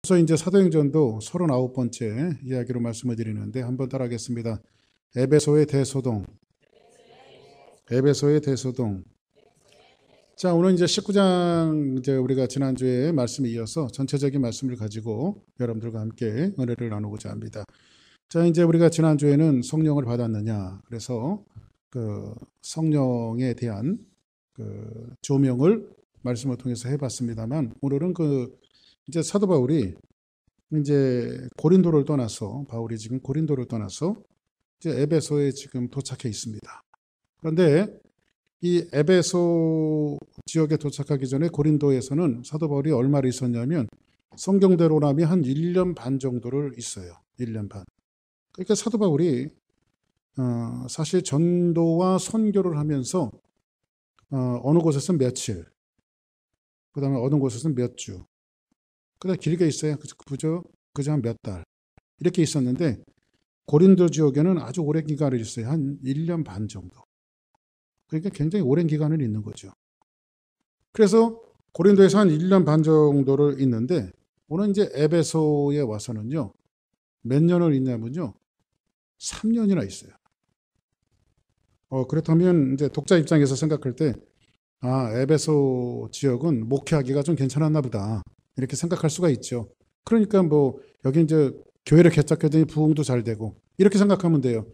앞서 이제 사도행전도 39번째 이야기로 말씀을 드리는데 한번 따라하겠습니다. 에베소의 대소동. 에베소의 대소동. 자, 오늘 이제 19장 이제 우리가 지난주에 말씀에 이어서 전체적인 말씀을 가지고 여러분들과 함께 은혜를 나누고자 합니다. 자, 이제 우리가 지난주에는 성령을 받았느냐. 그래서 그 성령에 대한 그 조명을 말씀을 통해서 해봤습니다만 오늘은 이제 사도 바울이 이제 고린도를 떠나서 바울이 지금 고린도를 떠나서 이제 에베소에 지금 도착해 있습니다. 그런데 이 에베소 지역에 도착하기 전에 고린도에서는 사도 바울이 얼마를 있었냐면 성경대로라면 한 1년 반 정도를 있어요. 1년 반. 그러니까 사도 바울이 사실 전도와 선교를 하면서 어느 곳에서는 며칠, 그 다음에 어느 곳에서는 몇 주, 그다음 길게 있어요. 그저 한 몇 달 이렇게 있었는데 고린도 지역에는 아주 오랜 기간을 있어요. 한 1년 반 정도. 그러니까 굉장히 오랜 기간을 있는 거죠. 그래서 고린도에서 한 1년 반 정도를 있는데 오늘 이제 에베소에 와서는요. 몇 년을 있냐면요. 3년이나 있어요. 그렇다면 이제 독자 입장에서 생각할 때 에베소 지역은 목회하기가 좀 괜찮았나 보다. 이렇게 생각할 수가 있죠. 그러니까 뭐 여기 이제 교회를 개척했더니 부흥도 잘 되고 이렇게 생각하면 돼요.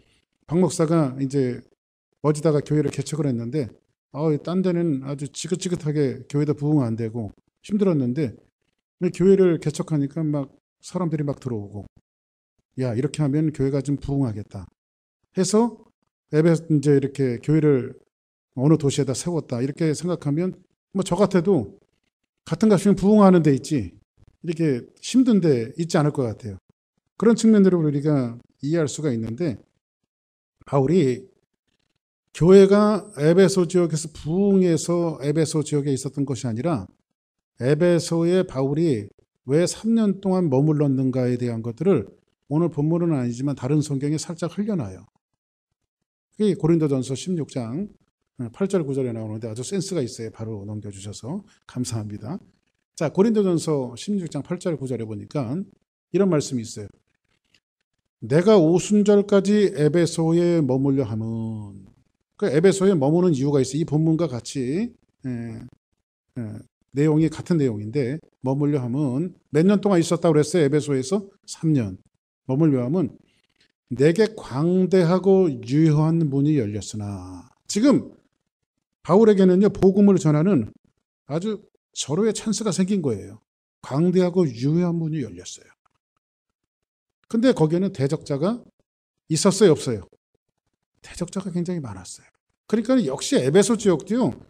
박 목사가 이제 어디다가 교회를 개척을 했는데 딴 데는 아주 지긋지긋하게 교회도 부흥 안 되고 힘들었는데 교회를 개척하니까 막 사람들이 막 들어오고 야 이렇게 하면 교회가 좀 부흥하겠다 해서 이제 이렇게 교회를 어느 도시에다 세웠다 이렇게 생각하면 뭐 저 같아도 같은 값이면 부흥하는 데 있지 이렇게 힘든 데 있지 않을 것 같아요. 그런 측면들을 우리가 이해할 수가 있는데 바울이 교회가 에베소 지역에서 부흥해서 에베소 지역에 있었던 것이 아니라 에베소에 바울이 왜 3년 동안 머물렀는가에 대한 것들을 오늘 본문은 아니지만 다른 성경에 살짝 흘려놔요. 그게 고린도전서 16장 8절 9절에 나오는데 아주 센스가 있어요. 바로 넘겨주셔서 감사합니다. 자, 고린도전서 16장 8절 9절에 보니까 이런 말씀이 있어요. 내가 오순절까지 에베소에 머물려 함은 그 에베소에 머무는 이유가 있어요. 이 본문과 같이 내용이 같은 내용인데 머물려 함은 몇 년 동안 있었다고 그랬어요. 에베소에서 3년 머물려 함은 내게 광대하고 유효한 문이 열렸으나 지금 바울에게는요 복음을 전하는 아주 절호의 찬스가 생긴 거예요. 광대하고 유효한 문이 열렸어요. 근데 거기에는 대적자가 있었어요, 없어요? 대적자가 굉장히 많았어요. 그러니까 역시 에베소 지역도요.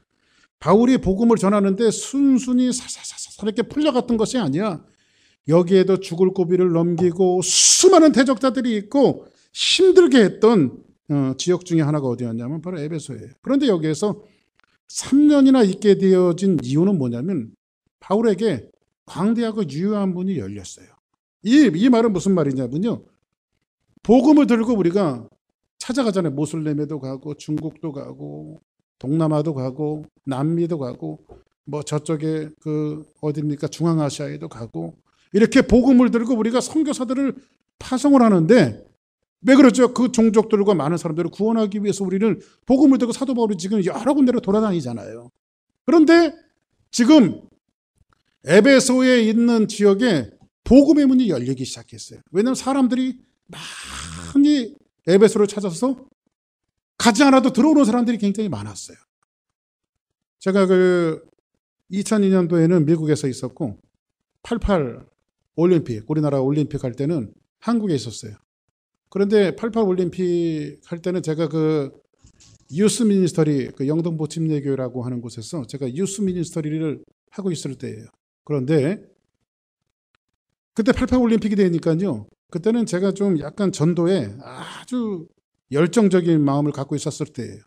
바울이 복음을 전하는데 순순히 사사사사 이렇게 풀려갔던 것이 아니야. 여기에도 죽을 고비를 넘기고 수많은 대적자들이 있고 힘들게 했던 지역 중에 하나가 어디였냐면 바로 에베소예요. 그런데 여기에서 3년이나 있게 되어진 이유는 뭐냐면 바울에게 광대하고 유효한 문이 열렸어요. 이 말은 무슨 말이냐면요. 복음을 들고 우리가 찾아가잖아요. 모슬렘에도 가고 중국도 가고 동남아도 가고 남미도 가고 뭐 저쪽에 어디입니까? 중앙아시아에도 가고 이렇게 복음을 들고 우리가 선교사들을 파송을 하는데 왜 그렇죠? 그 종족들과 많은 사람들을 구원하기 위해서 우리는 복음을 들고 사도 바울이 지금 여러 군데로 돌아다니잖아요. 그런데 지금 에베소에 있는 지역에 복음의 문이 열리기 시작했어요. 왜냐하면 사람들이 많이 에베소를 찾아서 가지 않아도 들어오는 사람들이 굉장히 많았어요. 제가 2002년도에는 미국에서 있었고 88 올림픽, 우리나라 올림픽 할 때는 한국에 있었어요. 그런데 88 올림픽 할 때는 제가 유스 미니스터리, 영등포 침례교회라고 하는 곳에서 제가 유스 미니스터리를 하고 있을 때예요. 그런데 그때 88 올림픽이 되니까요. 그때는 제가 좀 약간 전도에 아주 열정적인 마음을 갖고 있었을 때예요.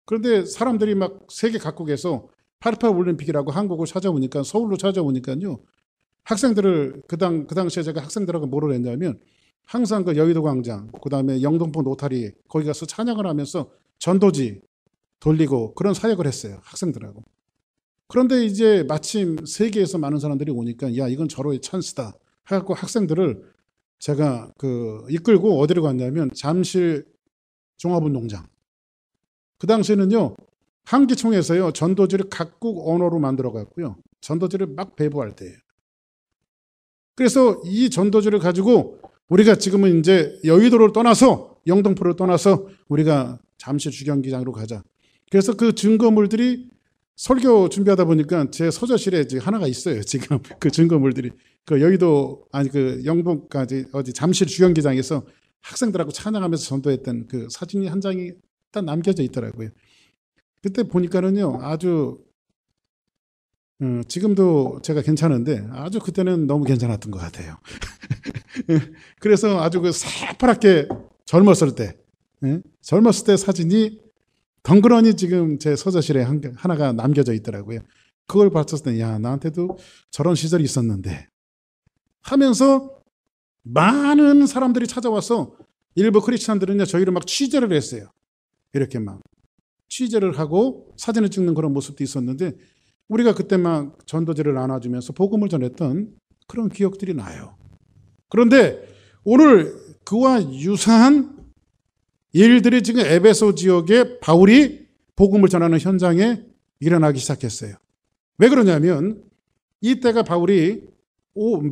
그런데 사람들이 막 세계 각국에서 88 올림픽이라고 한국을 찾아오니까 서울로 찾아오니까요. 학생들을 그 당시에 제가 학생들하고 뭐를 했냐면 항상 여의도 광장, 그다음에 영등포 노타리 거기 가서 찬양을 하면서 전도지 돌리고 그런 사역을 했어요. 학생들하고. 그런데 이제 마침 세계에서 많은 사람들이 오니까 야, 이건 절호의 찬스다 해갖고 학생들을 제가 이끌고 어디로 갔냐면 잠실 종합운동장. 그 당시에는요, 한기총에서요 전도지를 각국 언어로 만들어 갔고요, 전도지를 막 배부할 때예요. 그래서 이 전도지를 가지고 우리가 지금은 이제 여의도를 떠나서 영등포를 떠나서 우리가 잠실 주경기장으로 가자. 그래서 그 증거물들이 설교 준비하다 보니까 제 서저실에 하나가 있어요. 지금 그 증거물들이 여의도 영등까지 어디 잠실 주경기장에서 학생들하고 찬양하면서 전도했던 그 사진이 한 장이 딱 남겨져 있더라고요. 그때 보니까는요, 아주 지금도 제가 괜찮은데 아주 그때는 너무 괜찮았던 것 같아요. 그래서 아주 새파랗게 젊었을 때 사진이 덩그러니 지금 제 서저실에 하나가 남겨져 있더라고요. 그걸 봤을 때 야, 나한테도 저런 시절이 있었는데 하면서 많은 사람들이 찾아와서 일부 크리스찬들은요 저희를 막 취재를 했어요. 이렇게 막 취재를 하고 사진을 찍는 그런 모습도 있었는데 우리가 그때 막 전도지를 나눠주면서 복음을 전했던 그런 기억들이 나요. 그런데 오늘 그와 유사한 일들이 지금 에베소 지역에 바울이 복음을 전하는 현장에 일어나기 시작했어요. 왜 그러냐면 이때가 바울이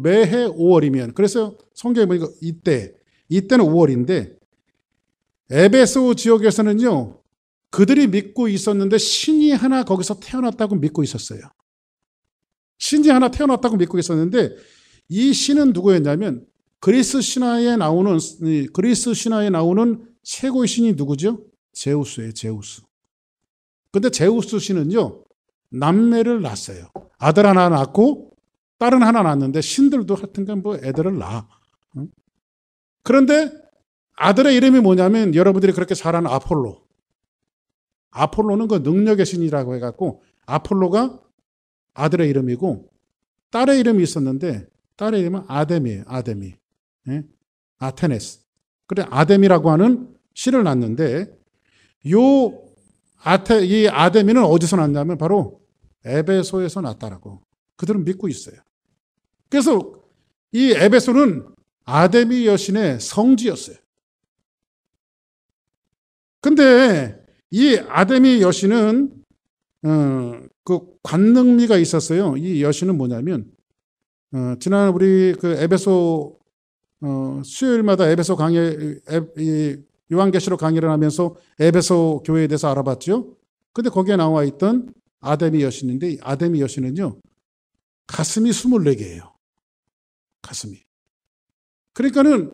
매해 5월이면, 그래서 성경에 보니까 이때는 5월인데 에베소 지역에서는요 그들이 믿고 있었는데 신이 하나 거기서 태어났다고 믿고 있었어요. 신이 하나 태어났다고 믿고 있었는데 이 신은 누구였냐면 그리스 신화에 나오는 최고의 신이 누구죠? 제우스예요. 제우스. 근데 제우스 신은요 남매를 낳았어요. 아들 하나 낳고 딸은 하나 낳았는데 신들도 하여튼간 애들을 낳아. 그런데 아들의 이름이 뭐냐면 여러분들이 그렇게 잘 아는 아폴로. 아폴로는 그 능력의 신이라고 해갖고 아폴로가 아들의 이름이고 딸의 이름이 있었는데 딸의 이름은 아데미예요. 아데미. 아테네스. 그래 아데미라고 하는 신을 낳는데 이 아데미는 어디서 낳냐면 바로 에베소에서 낳았다라고 그들은 믿고 있어요. 그래서 이 에베소는 아데미 여신의 성지였어요. 근데 이 아데미 여신은 그 관능미가 있었어요. 이 여신은 뭐냐면 지난 우리 에베소 수요일마다 에베소 강의 요한계시록 강의를 하면서 에베소 교회에 대해서 알아봤죠. 근데 거기에 나와 있던 아데미 여신인데 아데미 여신은요 가슴이 24개예요. 가슴이. 그러니까는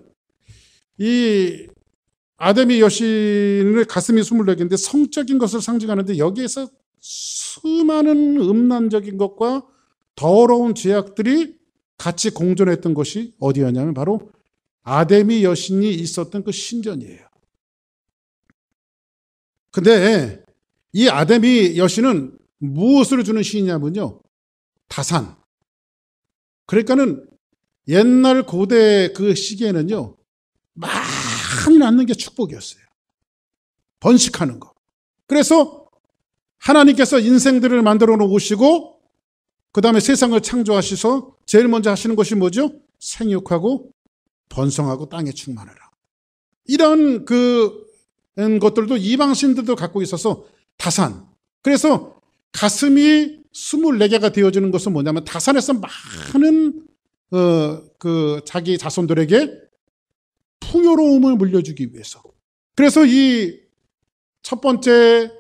이 아데미 여신의 가슴이 24개인데 성적인 것을 상징하는데 여기에서 수많은 음란적인 것과 더러운 죄악들이 같이 공존했던 것이 어디였냐면 바로 아데미 여신이 있었던 그 신전이에요. 근데 이 아데미 여신은 무엇을 주는 신이냐면요 다산. 그러니까는 옛날 고대 그 시기에는요 많이 낳는 게 축복이었어요. 번식하는 거. 그래서 하나님께서 인생들을 만들어 놓으시고 그 다음에 세상을 창조하셔서 제일 먼저 하시는 것이 뭐죠? 생육하고 번성하고 땅에 충만하라. 이런 것들도 이방신들도 갖고 있어서 다산. 그래서 가슴이 24개가 되어지는 것은 뭐냐면 다산에서 많은 자기 자손들에게 풍요로움을 물려주기 위해서. 그래서 이 첫 번째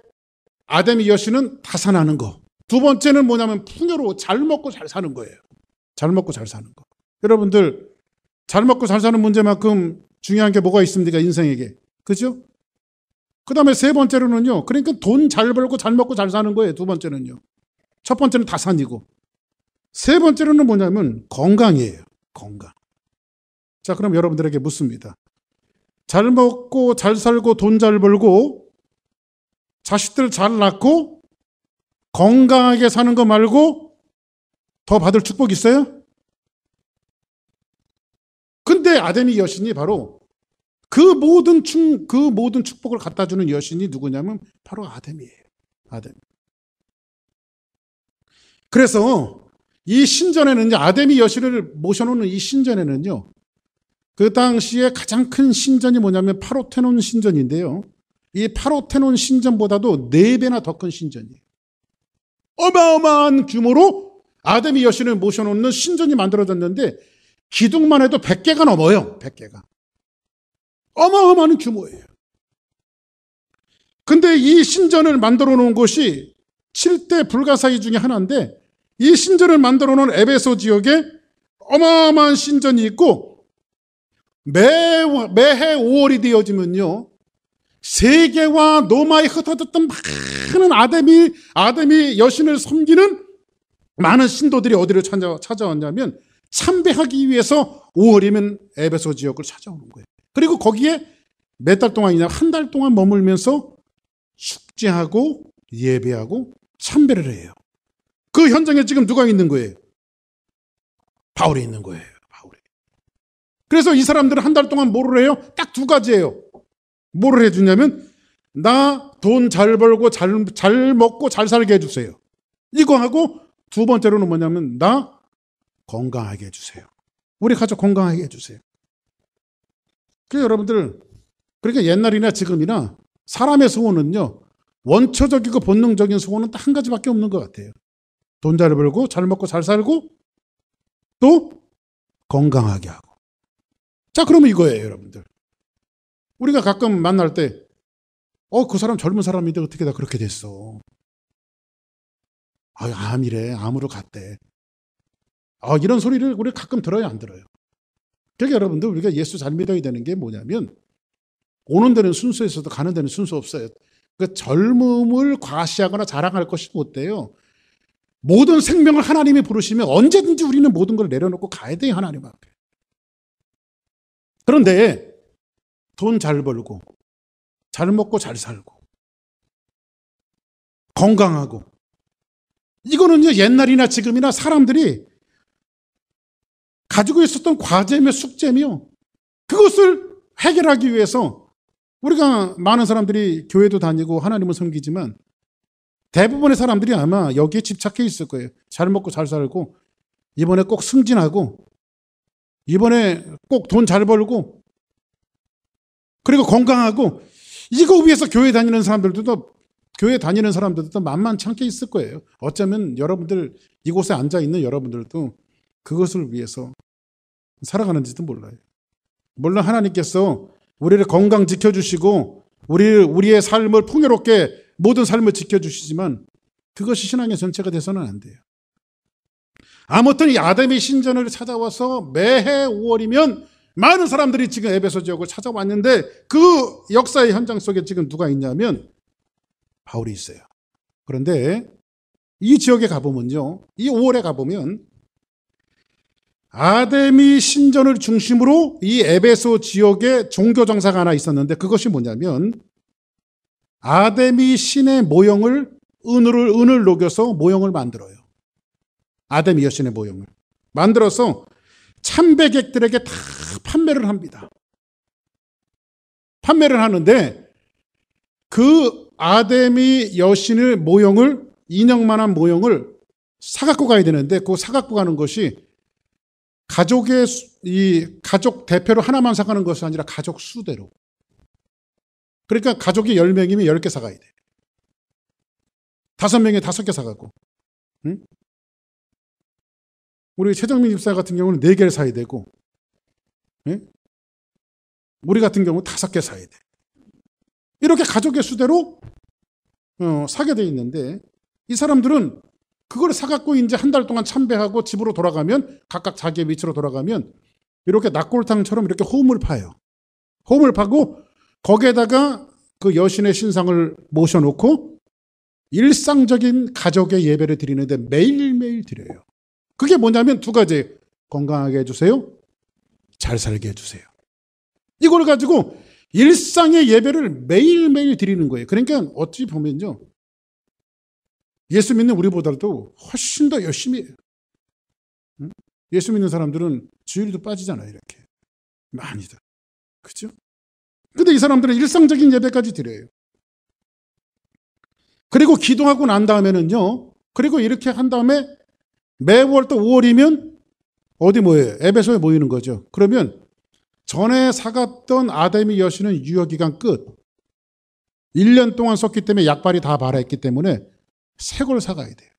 아데미 여신은 다산하는 거. 두 번째는 뭐냐면 풍요로워 잘 먹고 잘 사는 거예요. 잘 먹고 잘 사는 거. 여러분들 잘 먹고 잘 사는 문제만큼 중요한 게 뭐가 있습니까? 인생에게. 그죠? 그 다음에 세 번째로는요. 그러니까 돈 잘 벌고 잘 먹고 잘 사는 거예요. 두 번째는요. 첫 번째는 다산이고 세 번째로는 뭐냐면 건강이에요. 건강. 자, 그럼 여러분들에게 묻습니다. 잘 먹고 잘 살고 돈 잘 벌고 자식들 잘 낳고 건강하게 사는 거 말고 더 받을 축복 있어요? 근데 아데미 여신이 바로 그 모든 축복을 갖다 주는 여신이 누구냐면 바로 아데미예요. 아데미. 그래서 이 신전에는 아데미 여신을 모셔놓는 이 신전에는요, 그 당시에 가장 큰 신전이 뭐냐면 파르테논 신전인데요. 이 파르테논 신전보다도 4배나 더 큰 신전이에요. 어마어마한 규모로 아데미 여신을 모셔놓는 신전이 만들어졌는데 기둥만 해도 100개가 넘어요. 100개가. 어마어마한 규모예요. 근데 이 신전을 만들어 놓은 곳이 7대 불가사의 중에 하나인데 이 신전을 만들어 놓은 에베소 지역에 어마어마한 신전이 있고 매해 5월이 되어지면요, 세계와 로마에 흩어졌던 많은 아데미 여신을 섬기는 많은 신도들이 어디를 찾아왔냐면 참배하기 위해서 5월이면 에베소 지역을 찾아오는 거예요. 그리고 거기에 몇 달 동안이냐, 한 달 동안 머물면서 숙제하고 예배하고 참배를 해요. 그 현장에 지금 누가 있는 거예요? 바울이 있는 거예요. 바울이. 그래서 이 사람들은 한 달 동안 뭐를 해요? 딱 2가지예요. 뭐를 해주냐면 나 돈 잘 벌고 잘 먹고 잘 살게 해주세요. 이거 하고 2번째로는 뭐냐면 나 건강하게 해주세요. 우리 가족 건강하게 해주세요. 그래서 여러분들, 그러니까 옛날이나 지금이나 사람의 소원은요, 원초적이고 본능적인 소원은 딱 한 가지밖에 없는 것 같아요. 돈 잘 벌고 잘 먹고 잘 살고 또 건강하게 하고. 자, 그러면 이거예요, 여러분들. 우리가 가끔 만날 때 그 사람 젊은 사람인데 어떻게 다 그렇게 됐어? 암이래. 암으로 갔대. 이런 소리를 우리 가끔 들어요, 안 들어요? 그러니까 여러분들, 우리가 예수 잘 믿어야 되는 게 뭐냐면 오는 데는 순서 있어도 가는 데는 순서 없어요. 그 젊음을 과시하거나 자랑할 것이 못 돼요. 모든 생명을 하나님이 부르시면 언제든지 우리는 모든 걸 내려놓고 가야 돼요, 하나님 앞에. 그런데 돈 잘 벌고 잘 먹고 잘 살고 건강하고, 이거는요, 옛날이나 지금이나 사람들이 가지고 있었던 과제며 숙제며 그것을 해결하기 위해서 우리가 많은 사람들이 교회도 다니고 하나님을 섬기지만 대부분의 사람들이 아마 여기에 집착해 있을 거예요. 잘 먹고 잘 살고, 이번에 꼭 승진하고, 이번에 꼭 돈 잘 벌고, 그리고 건강하고, 이거 위해서 교회 다니는 사람들도 만만치 않게 있을 거예요. 어쩌면 여러분들, 이곳에 앉아 있는 여러분들도 그것을 위해서 살아가는지도 몰라요. 물론 하나님께서 우리를 건강 지켜주시고 우리의 삶을 풍요롭게 모든 삶을 지켜주시지만 그것이 신앙의 전체가 돼서는 안 돼요. 아무튼 이 아데미 신전을 찾아와서 매해 5월이면 많은 사람들이 지금 에베소 지역을 찾아왔는데 그 역사의 현장 속에 지금 누가 있냐면 바울이 있어요. 그런데 이 지역에 가보면요, 이 5월에 가보면 아데미 신전을 중심으로 이 에베소 지역에 종교 정사가 하나 있었는데 그것이 뭐냐면 아데미 신의 모형을 은을 녹여서 모형을 만들어요. 아데미 여신의 모형을 만들어서 참배객들에게 다 판매를 합니다. 판매를 하는데 그 아데미 여신의 모형을, 인형만한 모형을 사갖고 가야 되는데 그 사갖고 가는 것이 가족 대표로 하나만 사가는 것이 아니라 가족 수대로. 그러니까 가족이 10명이면 10개 사가야 돼. 5명에 5개 사가고. 응? 우리 최정민 집사 같은 경우는 4개를 사야 되고, 응? 우리 같은 경우는 5개 사야 돼. 이렇게 가족의 수대로 사게 돼 있는데 이 사람들은 그걸 사갖고 이제 한 달 동안 참배하고 집으로 돌아가면, 각각 자기의 위치로 돌아가면 이렇게 낙골탕처럼 이렇게 호흡을 파요. 호흡을 파고 거기에다가 그 여신의 신상을 모셔놓고 일상적인 가족의 예배를 드리는데 매일매일 드려요. 그게 뭐냐면 2가지. 건강하게 해주세요. 잘 살게 해주세요. 이걸 가지고 일상의 예배를 매일매일 드리는 거예요. 그러니까 어찌 보면요, 예수 믿는 우리보다도 훨씬 더 열심히 해요. 예수 믿는 사람들은 주일도 빠지잖아요. 이렇게 많이들. 그렇죠? 근데 이 사람들은 일상적인 예배까지 드려요. 그리고 기도하고 난 다음에는요, 그리고 이렇게 한 다음에 매월 또 5월이면 어디 모여요? 에베소에 모이는 거죠. 그러면 전에 사갔던 아데미 여신은 유효기간 끝. 1년 동안 썼기 때문에 약발이 다 발했기 때문에 새 걸 사가야 돼요.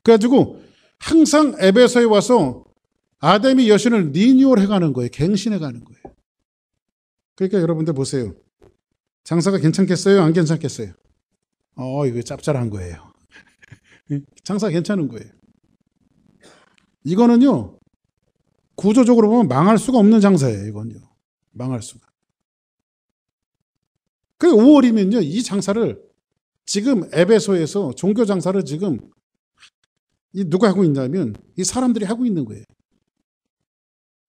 그래가지고 항상 에베소에 와서 아데미 여신을 리뉴얼 해가는 거예요. 갱신해가는 거예요. 그러니까 여러분들 보세요. 장사가 괜찮겠어요? 안 괜찮겠어요? 이거 짭짤한 거예요. 장사 괜찮은 거예요. 이거는요, 구조적으로 보면 망할 수가 없는 장사예요. 이건요. 망할 수가. 그리고 5월이면요, 이 장사를 지금 에베소에서 종교 장사를 지금 누가 하고 있냐면 이 사람들이 하고 있는 거예요.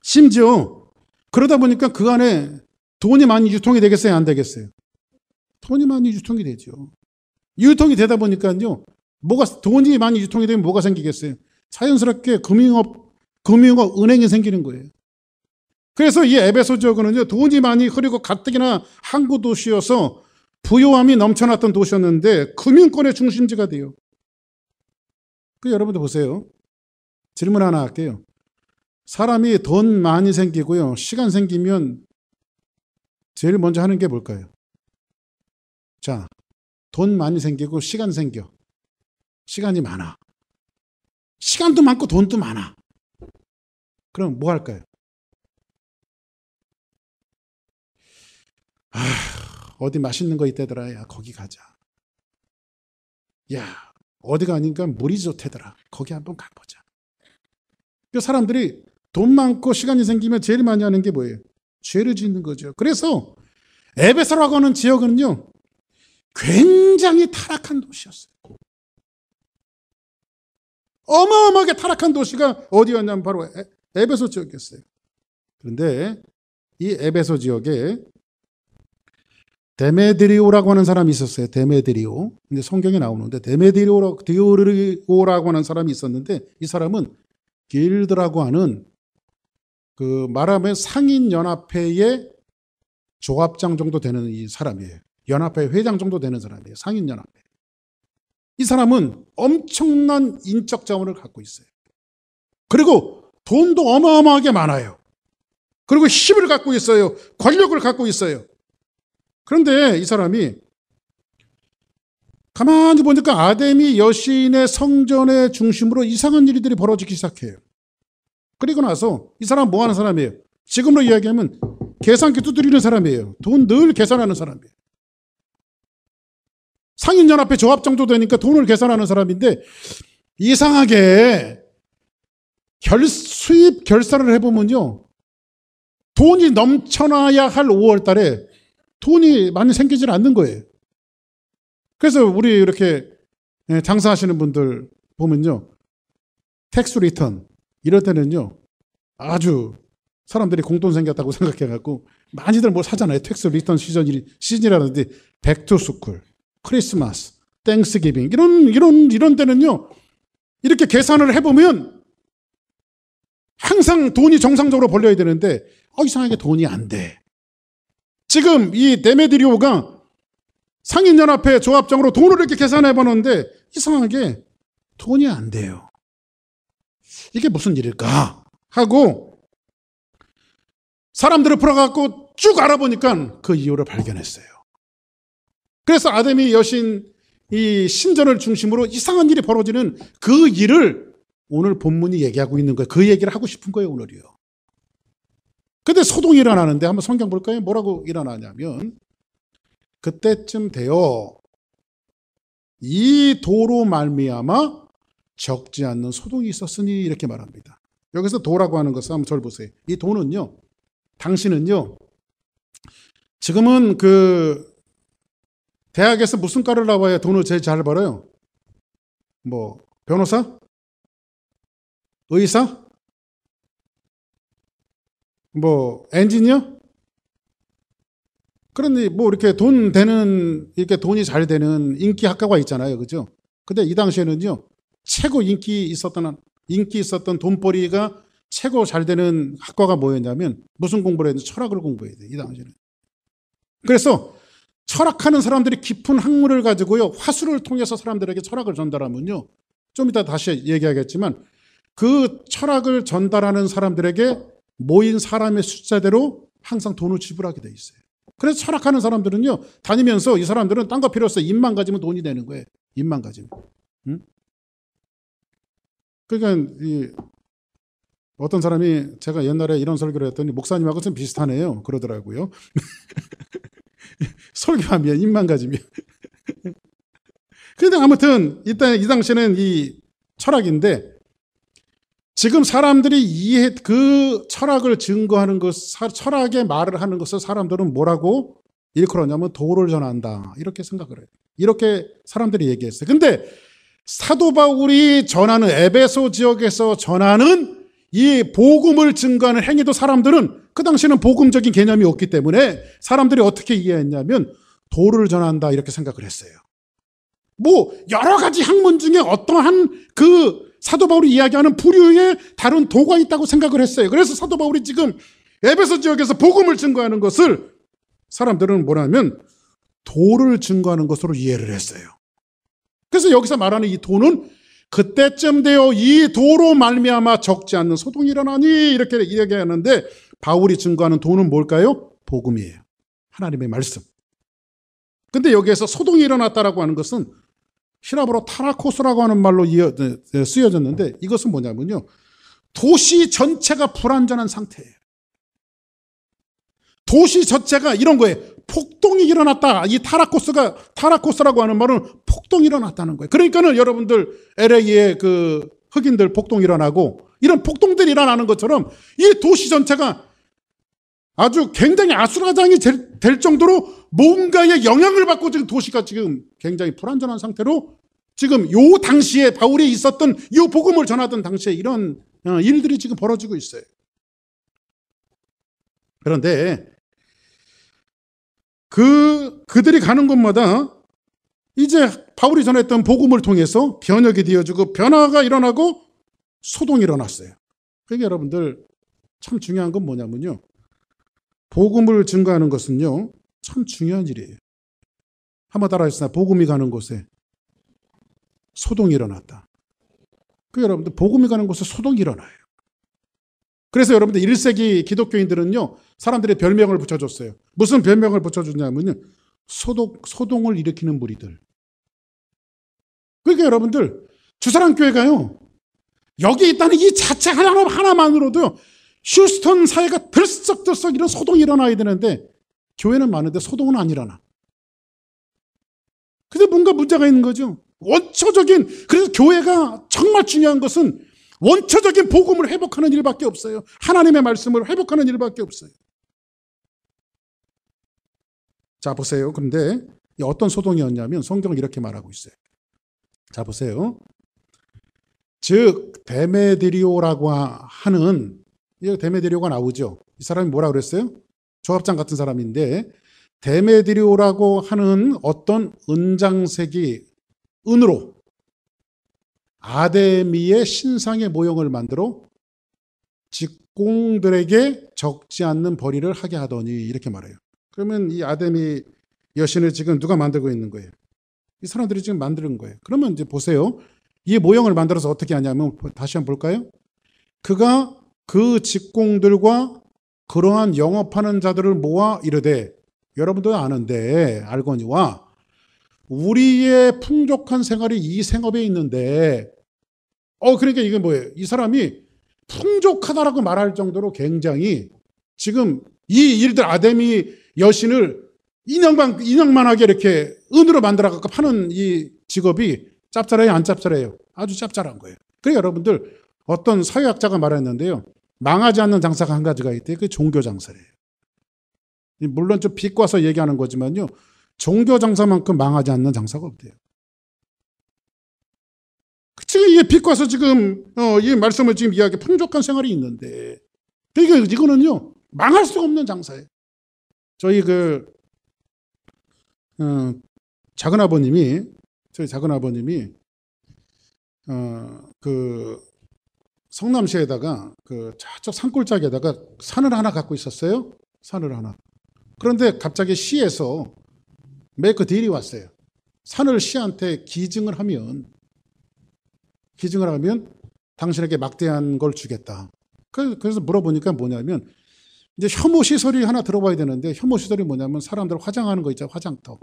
심지어 그러다 보니까 그 안에 돈이 많이 유통이 되겠어요? 안 되겠어요? 돈이 많이 유통이 되죠. 유통이 되다 보니까요, 돈이 많이 유통이 되면 뭐가 생기겠어요? 자연스럽게 금융업, 은행이 생기는 거예요. 그래서 이 에베소 지역은요, 돈이 많이 흐르고 가뜩이나 항구 도시여서 부요함이 넘쳐났던 도시였는데 금융권의 중심지가 돼요. 여러분들 보세요. 질문 하나 할게요. 사람이 돈 많이 생기고요, 시간 생기면 제일 먼저 하는 게 뭘까요? 자, 돈 많이 생기고 시간 생겨. 시간이 많아. 시간도 많고 돈도 많아. 그럼 뭐 할까요? 어디 맛있는 거 있다더라. 야, 거기 가자. 야, 어디 가니까 물이 좋대더라. 거기 한번 가보자. 사람들이 돈 많고 시간이 생기면 제일 많이 하는 게 뭐예요? 죄를 짓는 거죠. 그래서 에베소라고 하는 지역은요, 굉장히 타락한 도시였어요. 어마어마하게 타락한 도시가 어디였냐면 바로 에베소 지역이었어요. 그런데 이 에베소 지역에 데메드리오라고 하는 사람이 있었어요. 데메드리오. 근데 성경에 나오는데 데메드리오라고 하는 사람이 있었는데 이 사람은 길드라고 하는 말하면 상인연합회의 조합장 정도 되는 이 사람이에요. 연합회 회장 정도 되는 사람이에요. 상인연합회. 이 사람은 엄청난 인적 자원을 갖고 있어요. 그리고 돈도 어마어마하게 많아요. 그리고 힘을 갖고 있어요. 권력을 갖고 있어요. 그런데 이 사람이 가만히 보니까 아데미 여신의 성전의 중심으로 이상한 일들이 벌어지기 시작해요. 그리고 나서 이 사람 뭐 하는 사람이에요? 지금으로 이야기하면 계산기 두드리는 사람이에요. 돈 늘 계산하는 사람이에요. 상인연합회 조합 정도 되니까 돈을 계산하는 사람인데 이상하게 수입 결산을 해보면요, 돈이 넘쳐나야 할 5월 달에 돈이 많이 생기질 않는 거예요. 그래서 우리 이렇게 장사하시는 분들 보면요, 텍스 리턴 이럴 때는요, 아주 사람들이 공돈 생겼다고 생각해갖고 많이들 뭐 사잖아요. 텍스 리턴 시즌이라든지 백투스쿨, 크리스마스, 땡스기빙 이런 때는요, 이렇게 계산을 해보면 항상 돈이 정상적으로 벌려야 되는데 이상하게 돈이 안 돼. 지금 이 데메드리오가 상인연합회 조합장으로 돈을 이렇게 계산해보는데 이상하게 돈이 안 돼요. 이게 무슨 일일까 하고 사람들을 풀어갖고 쭉 알아보니까 그 이유를 발견했어요. 그래서 아데미 여신 이 신전을 중심으로 이상한 일이 벌어지는 그 일을 오늘 본문이 얘기하고 있는 거예요. 그 얘기를 하고 싶은 거예요, 오늘이요. 근데 소동이 일어나는데 한번 성경 볼까요? 뭐라고 일어나냐면 그때쯤 되어 이 도로 말미암아 적지 않는 소동이 있었으니 이렇게 말합니다. 여기서 도라고 하는 것을 한번 저를 보세요. 이 도는요, 당신은요, 지금은 대학에서 무슨 과를 나와야 돈을 제일 잘 벌어요? 뭐 변호사? 의사? 뭐 엔지니어? 그런데 뭐 이렇게 이렇게 돈이 잘 되는 인기 학과가 있잖아요. 그죠? 근데 이 당시에는요, 최고 인기 있었던 돈벌이가 최고 잘 되는 학과가 뭐였냐면 무슨 공부를 했는데 철학을 공부해야 돼. 이 당시에는. 그래서 철학하는 사람들이 깊은 학문을 가지고요, 화술을 통해서 사람들에게 철학을 전달하면요, 좀 이따 다시 얘기하겠지만 그 철학을 전달하는 사람들에게 모인 사람의 숫자대로 항상 돈을 지불하게 돼 있어요. 그래서 철학하는 사람들은요, 다니면서 이 사람들은 딴 거 필요 없어요. 입만 가지면 돈이 되는 거예요. 입만 가지면. 응? 그러니까 어떤 사람이 제가 옛날에 이런 설교를 했더니 목사님하고 좀 비슷하네요. 그러더라고요. 설교하면 입만 가지면. 그런데 아무튼 일단 이 당시에는 이 철학인데 지금 사람들이 그 철학을 증거하는 것, 철학의 말을 하는 것을 사람들은 뭐라고 일컬었냐면 도를 전한다. 이렇게 생각을 해요. 이렇게 사람들이 얘기했어요. 근데 사도 바울이 전하는 에베소 지역에서 전하는 이 복음을 증거하는 행위도 사람들은 그 당시에는 복음적인 개념이 없기 때문에 사람들이 어떻게 이해했냐면 도를 전한다 이렇게 생각을 했어요. 뭐 여러 가지 학문 중에 어떠한 그 사도 바울이 이야기하는 부류의 다른 도가 있다고 생각을 했어요. 그래서 사도 바울이 지금 에베소 지역에서 복음을 증거하는 것을 사람들은 뭐냐면 도를 증거하는 것으로 이해를 했어요. 그래서 여기서 말하는 이 도는 그때쯤 되어 이 도로 말미암아 적지 않는 소동이 일어나니 이렇게 이야기하는데 바울이 증거하는 도는 뭘까요? 복음이에요. 하나님의 말씀. 근데 여기에서 소동이 일어났다라고 하는 것은 히라보로 타라코스라고 하는 말로 쓰여졌는데 이것은 뭐냐면요. 도시 전체가 불완전한 상태예요. 도시 전체가 이런 거예요. 폭동이 일어났다. 이 타라코스라고 하는 말은 폭동이 일어났다는 거예요. 그러니까는 여러분들 LA에 그 흑인들 폭동이 일어나고 이런 폭동들이 일어나는 것처럼 이 도시 전체가 아주 굉장히 아수라장이 될 정도로 뭔가의 영향을 받고 지금 도시가 지금 굉장히 불완전한 상태로 지금 요 당시에 바울이 있었던 요 복음을 전하던 당시에 이런 일들이 지금 벌어지고 있어요. 그런데 그들이 가는 곳마다 이제 바울이 전했던 복음을 통해서 변혁이 되어지고 변화가 일어나고 소동이 일어났어요. 그러니까 여러분들 참 중요한 건 뭐냐면요. 복음을 증거하는 것은요. 참 중요한 일이에요. 한번 따라하시나 복음이 가는 곳에 소동이 일어났다. 그 여러분들 복음이 가는 곳에 소동이 일어나요. 그래서 여러분들 1세기 기독교인들은요. 사람들이 별명을 붙여줬어요. 무슨 별명을 붙여줬냐면요. 소동을 일으키는 무리들. 그러니까 여러분들 주사랑교회 가요. 여기 있다는 이 자체 하나만으로도요. 휴스턴 사회가 들썩들썩 이런 소동이 일어나야 되는데 교회는 많은데 소동은 안 일어나. 근데 뭔가 문제가 있는 거죠. 그래서 교회가 정말 중요한 것은 원초적인 복음을 회복하는 일밖에 없어요. 하나님의 말씀을 회복하는 일밖에 없어요. 자, 보세요. 그런데 어떤 소동이었냐면 성경은 이렇게 말하고 있어요. 자, 보세요. 즉 데메드리오라고 하는 데메드리오가 나오죠. 이 사람이 뭐라고 그랬어요? 조합장 같은 사람인데 데메드리오라고 하는 어떤 은장색이 은으로 아데미의 신상의 모형을 만들어 직공들에게 적지 않는 벌이를 하게 하더니 이렇게 말해요. 그러면 이 아데미 여신을 지금 누가 만들고 있는 거예요? 이 사람들이 지금 만드는 거예요. 그러면 이제 보세요. 이 모형을 만들어서 어떻게 하냐면 다시 한번 볼까요? 그가 그 직공들과 그러한 영업하는 자들을 모아 이르되 여러분도 아는데 알거니와 우리의 풍족한 생활이 이 생업에 있는데 그러니까 이게 뭐예요? 이 사람이 풍족하다라고 말할 정도로 굉장히 지금 이 일들 아데미 여신을 인형만하게 이렇게 은으로 만들어갖고 파는 이 직업이 짭짤해요? 안 짭짤해요? 아주 짭짤한 거예요. 그래서 여러분들 어떤 사회학자가 말했는데요. 망하지 않는 장사가 한 가지가 있대요. 그게 종교 장사예요. 물론 좀 비꼬아서 얘기하는 거지만요. 종교 장사만큼 망하지 않는 장사가 없대요. 지금 이게 비꼬아서 지금 이 말씀을 지금 이야기 풍족한 생활이 있는데 이거는요 망할 수가 없는 장사예요. 저희 작은 아버님이 성남시에다가 저쪽 산골짜기에다가 산을 하나 갖고 있었어요. 산을 하나. 그런데 갑자기 시에서 메이크 딜이 왔어요. 산을 시한테 기증을 하면 기증을 하면 당신에게 막대한 걸 주겠다. 그래서 물어보니까 뭐냐면 이제 혐오 시설이 하나 들어와야 되는데 혐오 시설이 뭐냐면 사람들 화장하는 거 있죠. 화장터.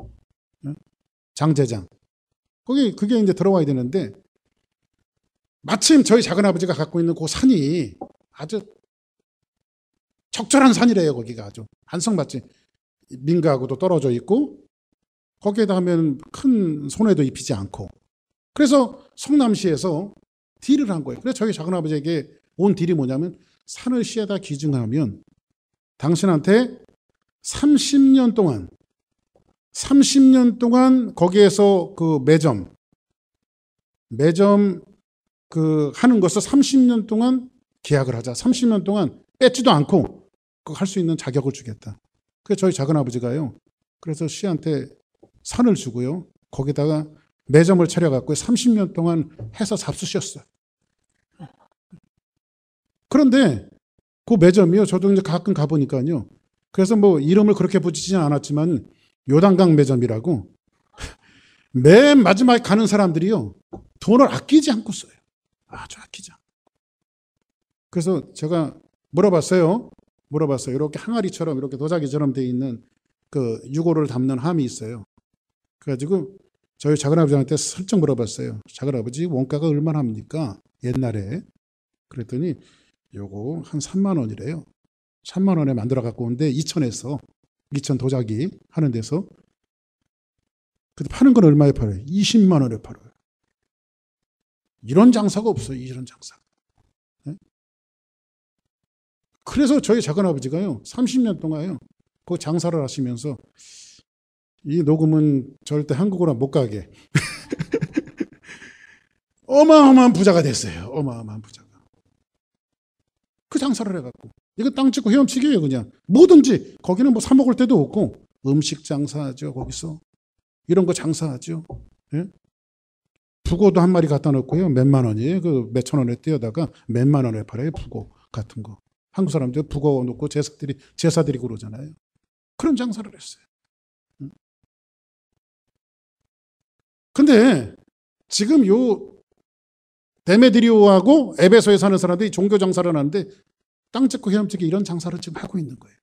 장제장. 그게 이제 들어와야 되는데 마침 저희 작은아버지가 갖고 있는 그 산이 아주 적절한 산이래요. 거기가 아주 안성맞지. 민가하고도 떨어져 있고 거기에다 하면 큰 손해도 입히지 않고 그래서 성남시에서 딜을 한 거예요. 그래서 저희 작은아버지에게 온 딜이 뭐냐면 산을 시에다 기증하면 당신한테 30년 동안 거기에서 그 매점 그 하는 것을 30년 동안 계약을 하자. 30년 동안 뺏지도 않고 그거 할 수 있는 자격을 주겠다. 그래서 저희 작은아버지가요. 그래서 시한테 산을 주고요. 거기다가 매점을 차려갖고 30년 동안 해서 잡수셨어요. 그런데 그 매점이요. 저도 이제 가끔 가보니까요. 그래서 뭐 이름을 그렇게 붙이지는 않았지만 요단강 매점이라고 맨 마지막에 가는 사람들이요. 돈을 아끼지 않고 써요. 아주 아끼지 않고. 그래서 제가 물어봤어요. 이렇게 항아리처럼 이렇게 도자기처럼 돼 있는 그 유골을 담는 함이 있어요. 그래가지고 저희 작은아버지한테 슬쩍 물어봤어요. 작은아버지 원가가 얼마나 합니까? 옛날에. 그랬더니 요거 한 3만 원이래요. 3만 원에 만들어 갖고 온데 이천 도자기 하는 데서. 근데 파는 건 얼마에 팔아요? 20만 원에 팔아요. 이런 장사가 없어요. 이런 장사. 네? 그래서 저희 작은아버지가요. 30년 동안요. 그 장사를 하시면서 이 녹음은 절대 한국으로 못 가게 어마어마한 부자가 됐어요. 어마어마한 부자가. 그 장사를 해갖고 이거 땅 찍고 헤엄치기예요. 그냥 뭐든지 거기는 뭐 사 먹을 데도 없고 음식 장사하죠. 거기서 이런 거 장사하죠. 예? 북어도 한 마리 갖다 놓고요. 몇만 원이에요. 그 몇천 원에 띄어다가 몇만 원에 팔아요. 북어 같은 거. 한국 사람들 북어 놓고 제사 드리고 그러잖아요. 그런 장사를 했어요. 근데 지금 요 데메드리오하고 에베소에 사는 사람들이 종교 장사를 하는데 땅 찍고 헤엄치기 이런 장사를 지금 하고 있는 거예요.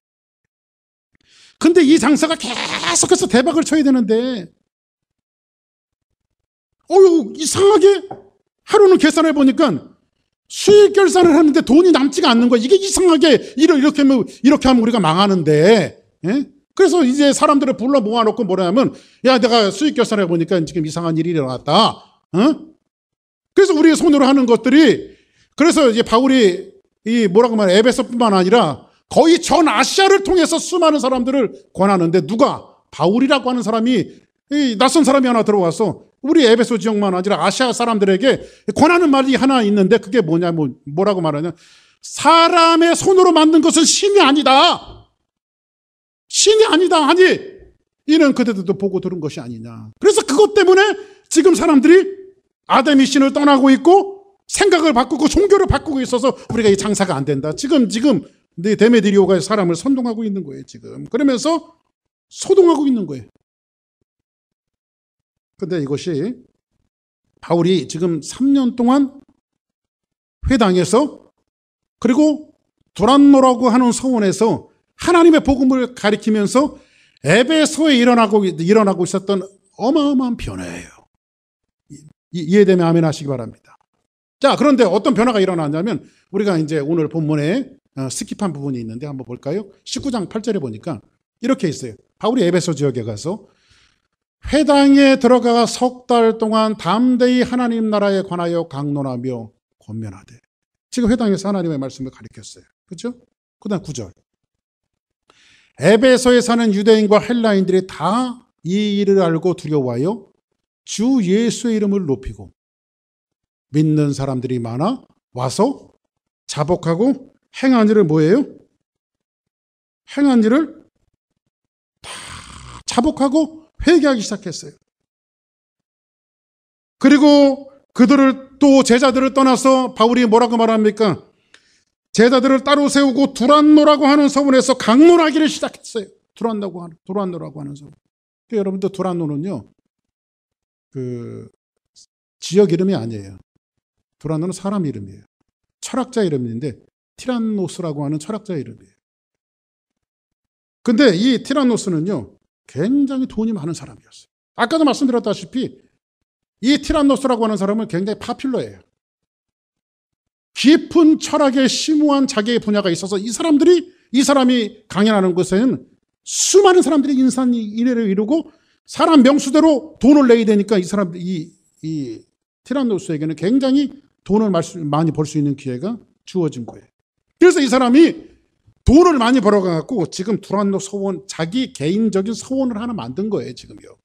근데 이 장사가 계속해서 대박을 쳐야 되는데 이상하게 하루는 계산해 보니까 수익 결산을 하는데 돈이 남지가 않는 거야. 이게 이상하게 이렇게 하면 우리가 망하는데. 예? 그래서 이제 사람들을 불러 모아놓고 뭐라 하면 야 내가 수익 결산해 보니까 지금 이상한 일이 일어났다. 그래서 우리 손으로 하는 것들이 그래서 이제 바울이 이 뭐라고 말해 에베소뿐만 아니라 거의 전 아시아를 통해서 수많은 사람들을 권하는데 누가 바울이라고 하는 사람이 이 낯선 사람이 하나 들어와서 우리 에베소 지역만 아니라 아시아 사람들에게 권하는 말이 하나 있는데 그게 뭐라고 말하냐 사람의 손으로 만든 것은 신이 아니다. 신이 아니다 하니 이는 그대들도 보고 들은 것이 아니냐. 그래서 그것 때문에 지금 사람들이 아담이 신을 떠나고 있고 생각을 바꾸고 종교를 바꾸고 있어서 우리가 이 장사가 안 된다. 지금 데메드리오가 사람을 선동하고 있는 거예요. 지금 그러면서 소동하고 있는 거예요. 근데 이것이 바울이 지금 3년 동안 회당에서 그리고 두란노라고 하는 서원에서 하나님의 복음을 가리키면서 에베소에 일어나고 있었던 어마어마한 변화예요. 이해되면 아멘 하시기 바랍니다. 자, 그런데 어떤 변화가 일어났냐면 우리가 이제 오늘 본문에 스킵한 부분이 있는데 한번 볼까요? 19장 8절에 보니까 이렇게 있어요. 바울이 에베소 지역에 가서 회당에 들어가 석 달 동안 담대히 하나님 나라에 관하여 강론하며 권면하되. 지금 회당에서 하나님의 말씀을 가리켰어요. 그렇죠? 그 다음 9절. 에베소에 사는 유대인과 헬라인들이 다 이 일을 알고 두려워하여 주 예수의 이름을 높이고 믿는 사람들이 많아 와서 자복하고 행한 일을 뭐예요? 행한 일을 다 자복하고 회개하기 시작했어요. 그리고 그들을 또 제자들을 떠나서 바울이 뭐라고 말합니까? 제자들을 따로 세우고 두란노라고 하는 서문에서 강론하기를 시작했어요. 두란노라고 하는 서문. 여러분들 두란노는요, 그 지역 이름이 아니에요. 두란노는 사람 이름이에요. 철학자 이름인데 티란노스라고 하는 철학자 이름이에요. 근데 이 티란노스는요, 굉장히 돈이 많은 사람이었어요. 아까도 말씀드렸다시피 이 티란노스라고 하는 사람은 굉장히 파퓰러예요. 깊은 철학에 심오한 자기의 분야가 있어서 이 사람이 강연하는 곳에는 수많은 사람들이 인산인해를 이루고 사람 명수대로 돈을 내야 되니까 이 티란노스에게는 굉장히 돈을 많이 벌 수 있는 기회가 주어진 거예요. 그래서 이 사람이 돈을 많이 벌어가지고 지금 두란노 서원, 자기 개인적인 서원을 하나 만든 거예요, 지금요.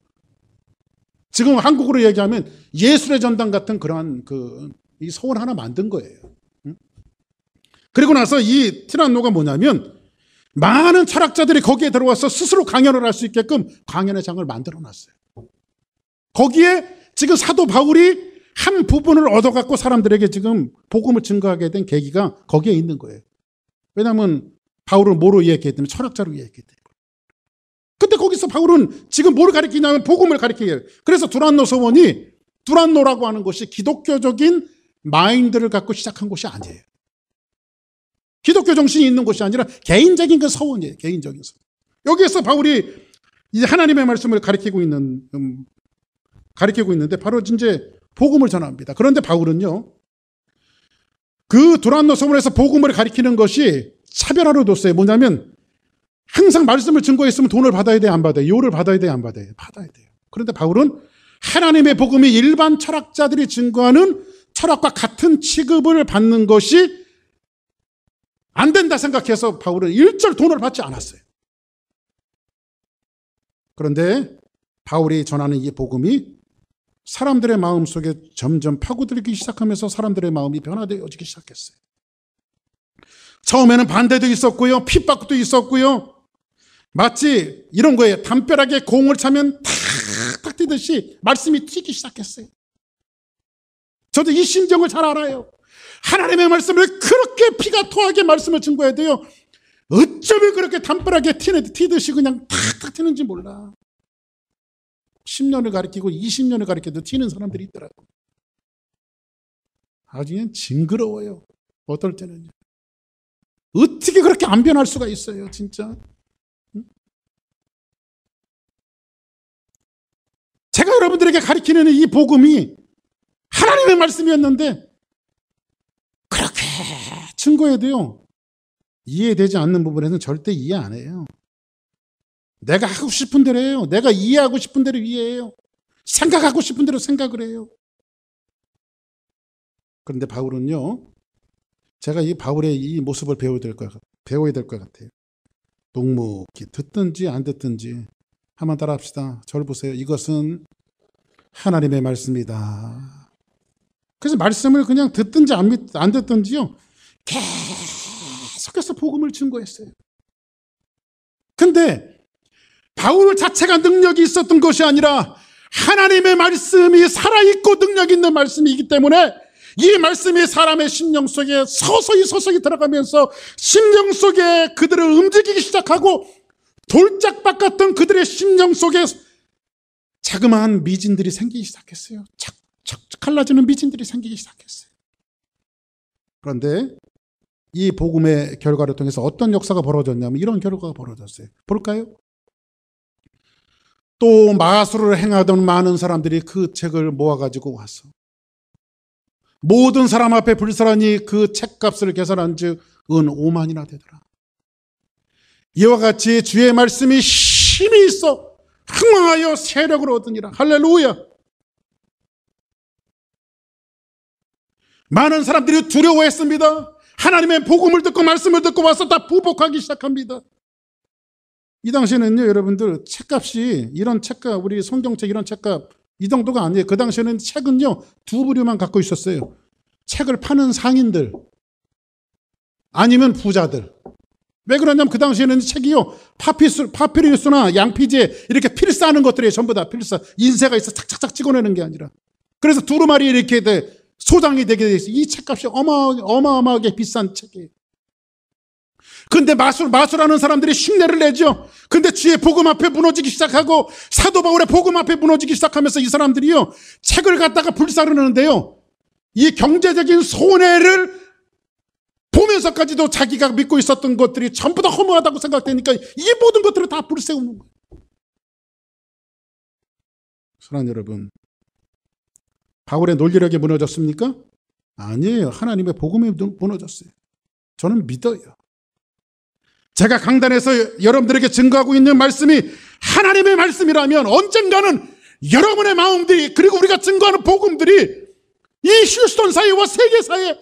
지금 한국으로 얘기하면 예술의 전당 같은 그러한 이 서원 하나 만든 거예요. 그리고 나서 이 티란노가 뭐냐면 많은 철학자들이 거기에 들어와서 스스로 강연을 할 수 있게끔 강연의 장을 만들어 놨어요. 거기에 지금 사도 바울이 한 부분을 얻어갖고 사람들에게 지금 복음을 증거하게 된 계기가 거기에 있는 거예요. 왜냐하면 바울은 뭐로 이해했기 때문에 철학자로 이해했기 때문에. 근데 거기서 바울은 지금 뭘 가리키냐면 복음을 가리키게 해요. 그래서 두란노 서원이 두란노라고 하는 것이 기독교적인 마인드를 갖고 시작한 것이 아니에요. 기독교 정신이 있는 것이 아니라 개인적인 그 서원이에요. 개인적인 서원. 여기에서 바울이 이제 하나님의 말씀을 가리키고 있는데 바로 이제 복음을 전합니다. 그런데 바울은요, 그 두란노 서원에서 복음을 가리키는 것이 차별화로 뒀어요. 뭐냐면 항상 말씀을 증거했으면 돈을 받아야 돼, 안 받아요? 요를 받아야 돼, 안 받아요? 받아야 돼요. 그런데 바울은 하나님의 복음이 일반 철학자들이 증거하는 철학과 같은 취급을 받는 것이 안 된다 생각해서 바울은 일절 돈을 받지 않았어요. 그런데 바울이 전하는 이 복음이 사람들의 마음 속에 점점 파고들기 시작하면서 사람들의 마음이 변화되어지기 시작했어요. 처음에는 반대도 있었고요, 핍박도 있었고요. 마치 이런 거예요. 담벼락에 공을 차면 탁탁 뛰듯이 말씀이 튀기 시작했어요. 저도 이 심정을 잘 알아요. 하나님의 말씀을 그렇게 피가 토하게 말씀을 증거해야 돼요. 어쩌면 그렇게 담벼락에 튀듯이 그냥 탁탁 튀는지 몰라. 10년을 가리키고 20년을 가리켜도 튀는 사람들이 있더라고요. 아주 그냥 징그러워요. 어떨 때는요. 어떻게 그렇게 안 변할 수가 있어요, 진짜. 제가 여러분들에게 가리키는 이 복음이 하나님의 말씀이었는데 그렇게 증거해도요, 이해되지 않는 부분에서는 절대 이해 안 해요. 내가 하고 싶은 대로 해요. 내가 이해하고 싶은 대로 이해해요. 생각하고 싶은 대로 생각을 해요. 그런데 바울은요, 제가 이 바울의 이 모습을 배워야 될 것 같아요. 묵묵히 듣든지 안 듣든지 한번 따라 합시다. 저를 보세요. 이것은 하나님의 말씀이다. 그래서 말씀을 그냥 듣든지 안 듣든지요, 계속해서 복음을 증거했어요. 근데 바울 자체가 능력이 있었던 것이 아니라 하나님의 말씀이 살아있고 능력 있는 말씀이기 때문에 이 말씀이 사람의 심령 속에 서서히 들어가면서 심령 속에 그들을 움직이기 시작하고 돌짝밭 같던 그들의 심령 속에 자그마한 미진들이 생기기 시작했어요. 착착 갈라지는 미진들이 생기기 시작했어요. 그런데 이 복음의 결과를 통해서 어떤 역사가 벌어졌냐면 이런 결과가 벌어졌어요. 볼까요? 또 마술을 행하던 많은 사람들이 그 책을 모아가지고 와서 모든 사람 앞에 불사라니 그 책값을 계산한 즉 은 5만이나 되더라. 이와 같이 주의 말씀이 힘이 있어 흥왕하여 세력을 얻으니라. 할렐루야. 많은 사람들이 두려워했습니다. 하나님의 복음을 듣고 말씀을 듣고 와서 다 부복하기 시작합니다. 이 당시에는요, 여러분들, 책값이 이런 책값, 우리 성경책 이런 책값 이 정도가 아니에요. 그 당시에는 책은요, 두 부류만 갖고 있었어요. 책을 파는 상인들 아니면 부자들. 왜 그러냐면 그 당시에는 책이요, 파피루스나 양피지에 이렇게 필사하는 것들이 전부 다 필사, 인쇄가 있어 착착착 찍어내는 게 아니라. 그래서 두루마리 이렇게 소장이 되게 돼 있어요. 이 책값이 어마어마하게 비싼 책이에요. 근데 마술하는 사람들이 흉내를 내죠. 근데 주의 복음 앞에 무너지기 시작하고 사도 바울의 복음 앞에 무너지기 시작하면서 이 사람들이요, 책을 갖다가 불사르는데요, 이 경제적인 손해를 보면서까지도 자기가 믿고 있었던 것들이 전부 다 허무하다고 생각되니까 이 모든 것들을 다 불세우는 거예요. 사랑하는 여러분, 바울의 논리력이 무너졌습니까? 아니에요. 하나님의 복음이 무너졌어요. 저는 믿어요. 제가 강단에서 여러분들에게 증거하고 있는 말씀이 하나님의 말씀이라면 언젠가는 여러분의 마음들이, 그리고 우리가 증거하는 복음들이 이 휴스턴 사회와 세계 사회에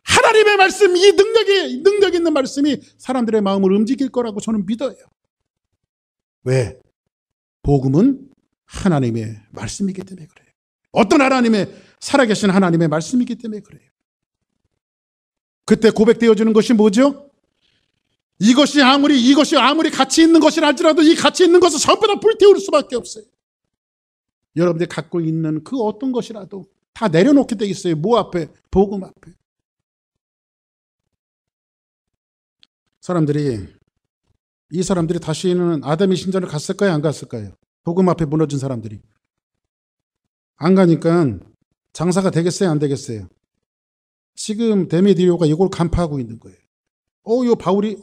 하나님의 말씀, 이 능력 있는 말씀이 사람들의 마음을 움직일 거라고 저는 믿어요. 왜? 복음은 하나님의 말씀이기 때문에 그래요. 어떤 하나님의, 살아계신 하나님의 말씀이기 때문에 그래요. 그때 고백되어지는 것이 뭐죠? 이것이 아무리 가치 있는 것이라 할지라도 이 가치 있는 것을 전부 다 불태울 수밖에 없어요. 여러분들이 갖고 있는 그 어떤 것이라도 다 내려놓게 돼 있어요. 뭐 앞에? 복음 앞에. 이 사람들이 다시는 아담의 신전을 갔을까요? 안 갔을까요? 복음 앞에 무너진 사람들이. 안 가니까 장사가 되겠어요? 안 되겠어요? 지금 데메디오가 이걸 간파하고 있는 거예요. 요 바울이,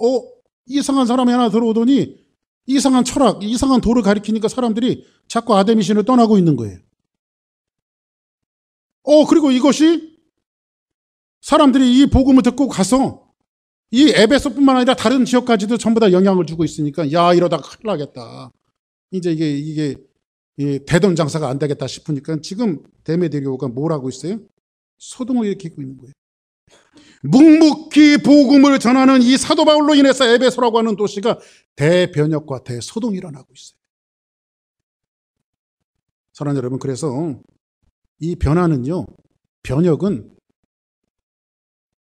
이상한 사람이 하나 들어오더니 이상한 철학, 이상한 도를 가리키니까 사람들이 자꾸 아담의 신을 떠나고 있는 거예요. 그리고 이것이 사람들이 이 복음을 듣고 가서 이 에베소뿐만 아니라 다른 지역까지도 전부 다 영향을 주고 있으니까, 야, 이러다가 큰일 나겠다. 이제 이게 대돈 장사가 안 되겠다 싶으니까 지금 데메디오가 뭘 하고 있어요? 소동을 일으키고 있는 거예요. 묵묵히 복음을 전하는 이 사도 바울로 인해서 에베소라고 하는 도시가 대변혁과 대소동이 일어나고 있어요. 사랑하는 여러분, 그래서 이 변화는요, 변혁은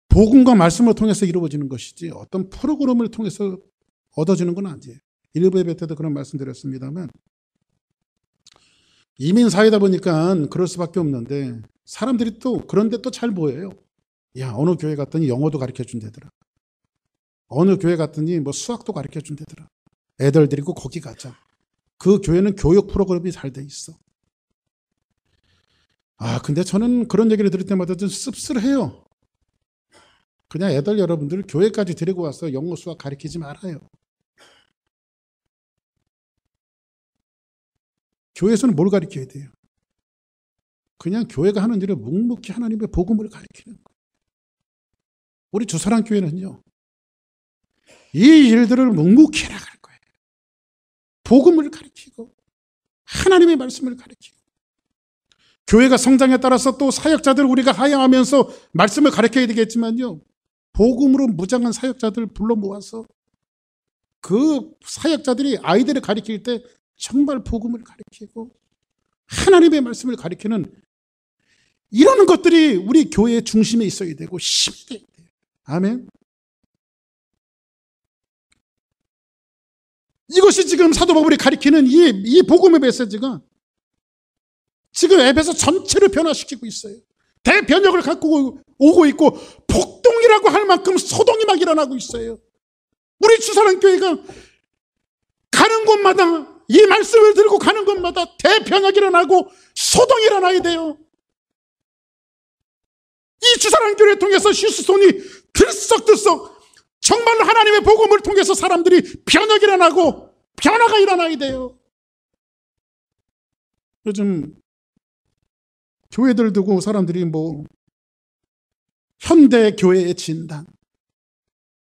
복음과 말씀을 통해서 이루어지는 것이지 어떤 프로그램을 통해서 얻어지는 건 아니에요. 일부 예배 때도 그런 말씀드렸습니다만, 이민 사회다 보니까 그럴 수밖에 없는데 사람들이 또 그런데 또 잘 보여요. 야, 어느 교회 갔더니 영어도 가르쳐 준다더라. 어느 교회 갔더니 뭐 수학도 가르쳐 준다더라. 애들 데리고 거기 가자. 그 교회는 교육 프로그램이 잘 돼 있어. 근데 저는 그런 얘기를 들을 때마다 좀 씁쓸해요. 그냥 애들 여러분들 교회까지 데리고 와서 영어 수학 가르치지 말아요. 교회에서는 뭘 가르쳐야 돼요? 그냥 교회가 하는 일을 묵묵히 하나님의 복음을 가르치는 거예요. 우리 주사랑교회는요, 이 일들을 묵묵히 해나갈 거예요. 복음을 가르치고 하나님의 말씀을 가르치고, 교회가 성장에 따라서 또 사역자들 우리가 하야하면서 말씀을 가르쳐야 되겠지만요, 복음으로 무장한 사역자들 불러 모아서 그 사역자들이 아이들을 가르칠 때 정말 복음을 가르치고 하나님의 말씀을 가르치는 이런 것들이 우리 교회의 중심에 있어야 되고 힘이 돼야 돼요. 아멘. 이것이 지금 사도 바울이 가르치는 이 복음의 메시지가 지금 에베소 전체를 변화시키고 있어요. 대변혁을 갖고 오고 있고 폭동이라고 할 만큼 소동이 막 일어나고 있어요. 우리 주사랑교회가 가는 곳마다 이 말씀을 들고 가는 곳마다 대변혁이 일어나고 소동이 일어나야 돼요. 이 주사랑교회를 통해서 휴스톤이 들썩들썩 정말로 하나님의 복음을 통해서 사람들이 변혁이 일어나고 변화가 일어나야 돼요. 요즘 교회들 두고 사람들이 현대 교회의 진단,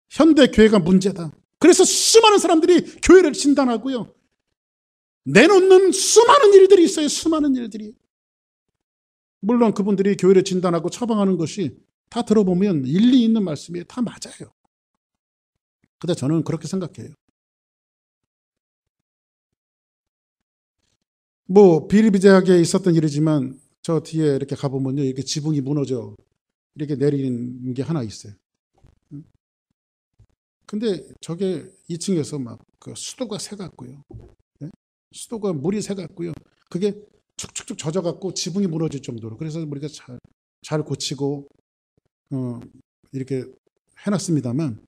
현대 교회가 문제다. 그래서 수많은 사람들이 교회를 진단하고요, 내놓는 수많은 일들이 있어요. 수많은 일들이. 물론 그분들이 교회를 진단하고 처방하는 것이 다 들어보면 일리 있는 말씀이에요. 다 맞아요. 근데 저는 그렇게 생각해요. 비일비재하게 있었던 일이지만 저 뒤에 이렇게 가보면요, 이렇게 지붕이 무너져 이렇게 내리는 게 하나 있어요. 근데 저게 2층에서 막 그 수도가 새갖고요, 수도가 물이 새갖고요, 그게 축축축 젖어갖고 지붕이 무너질 정도로. 그래서 우리가 잘 고치고 이렇게 해놨습니다만,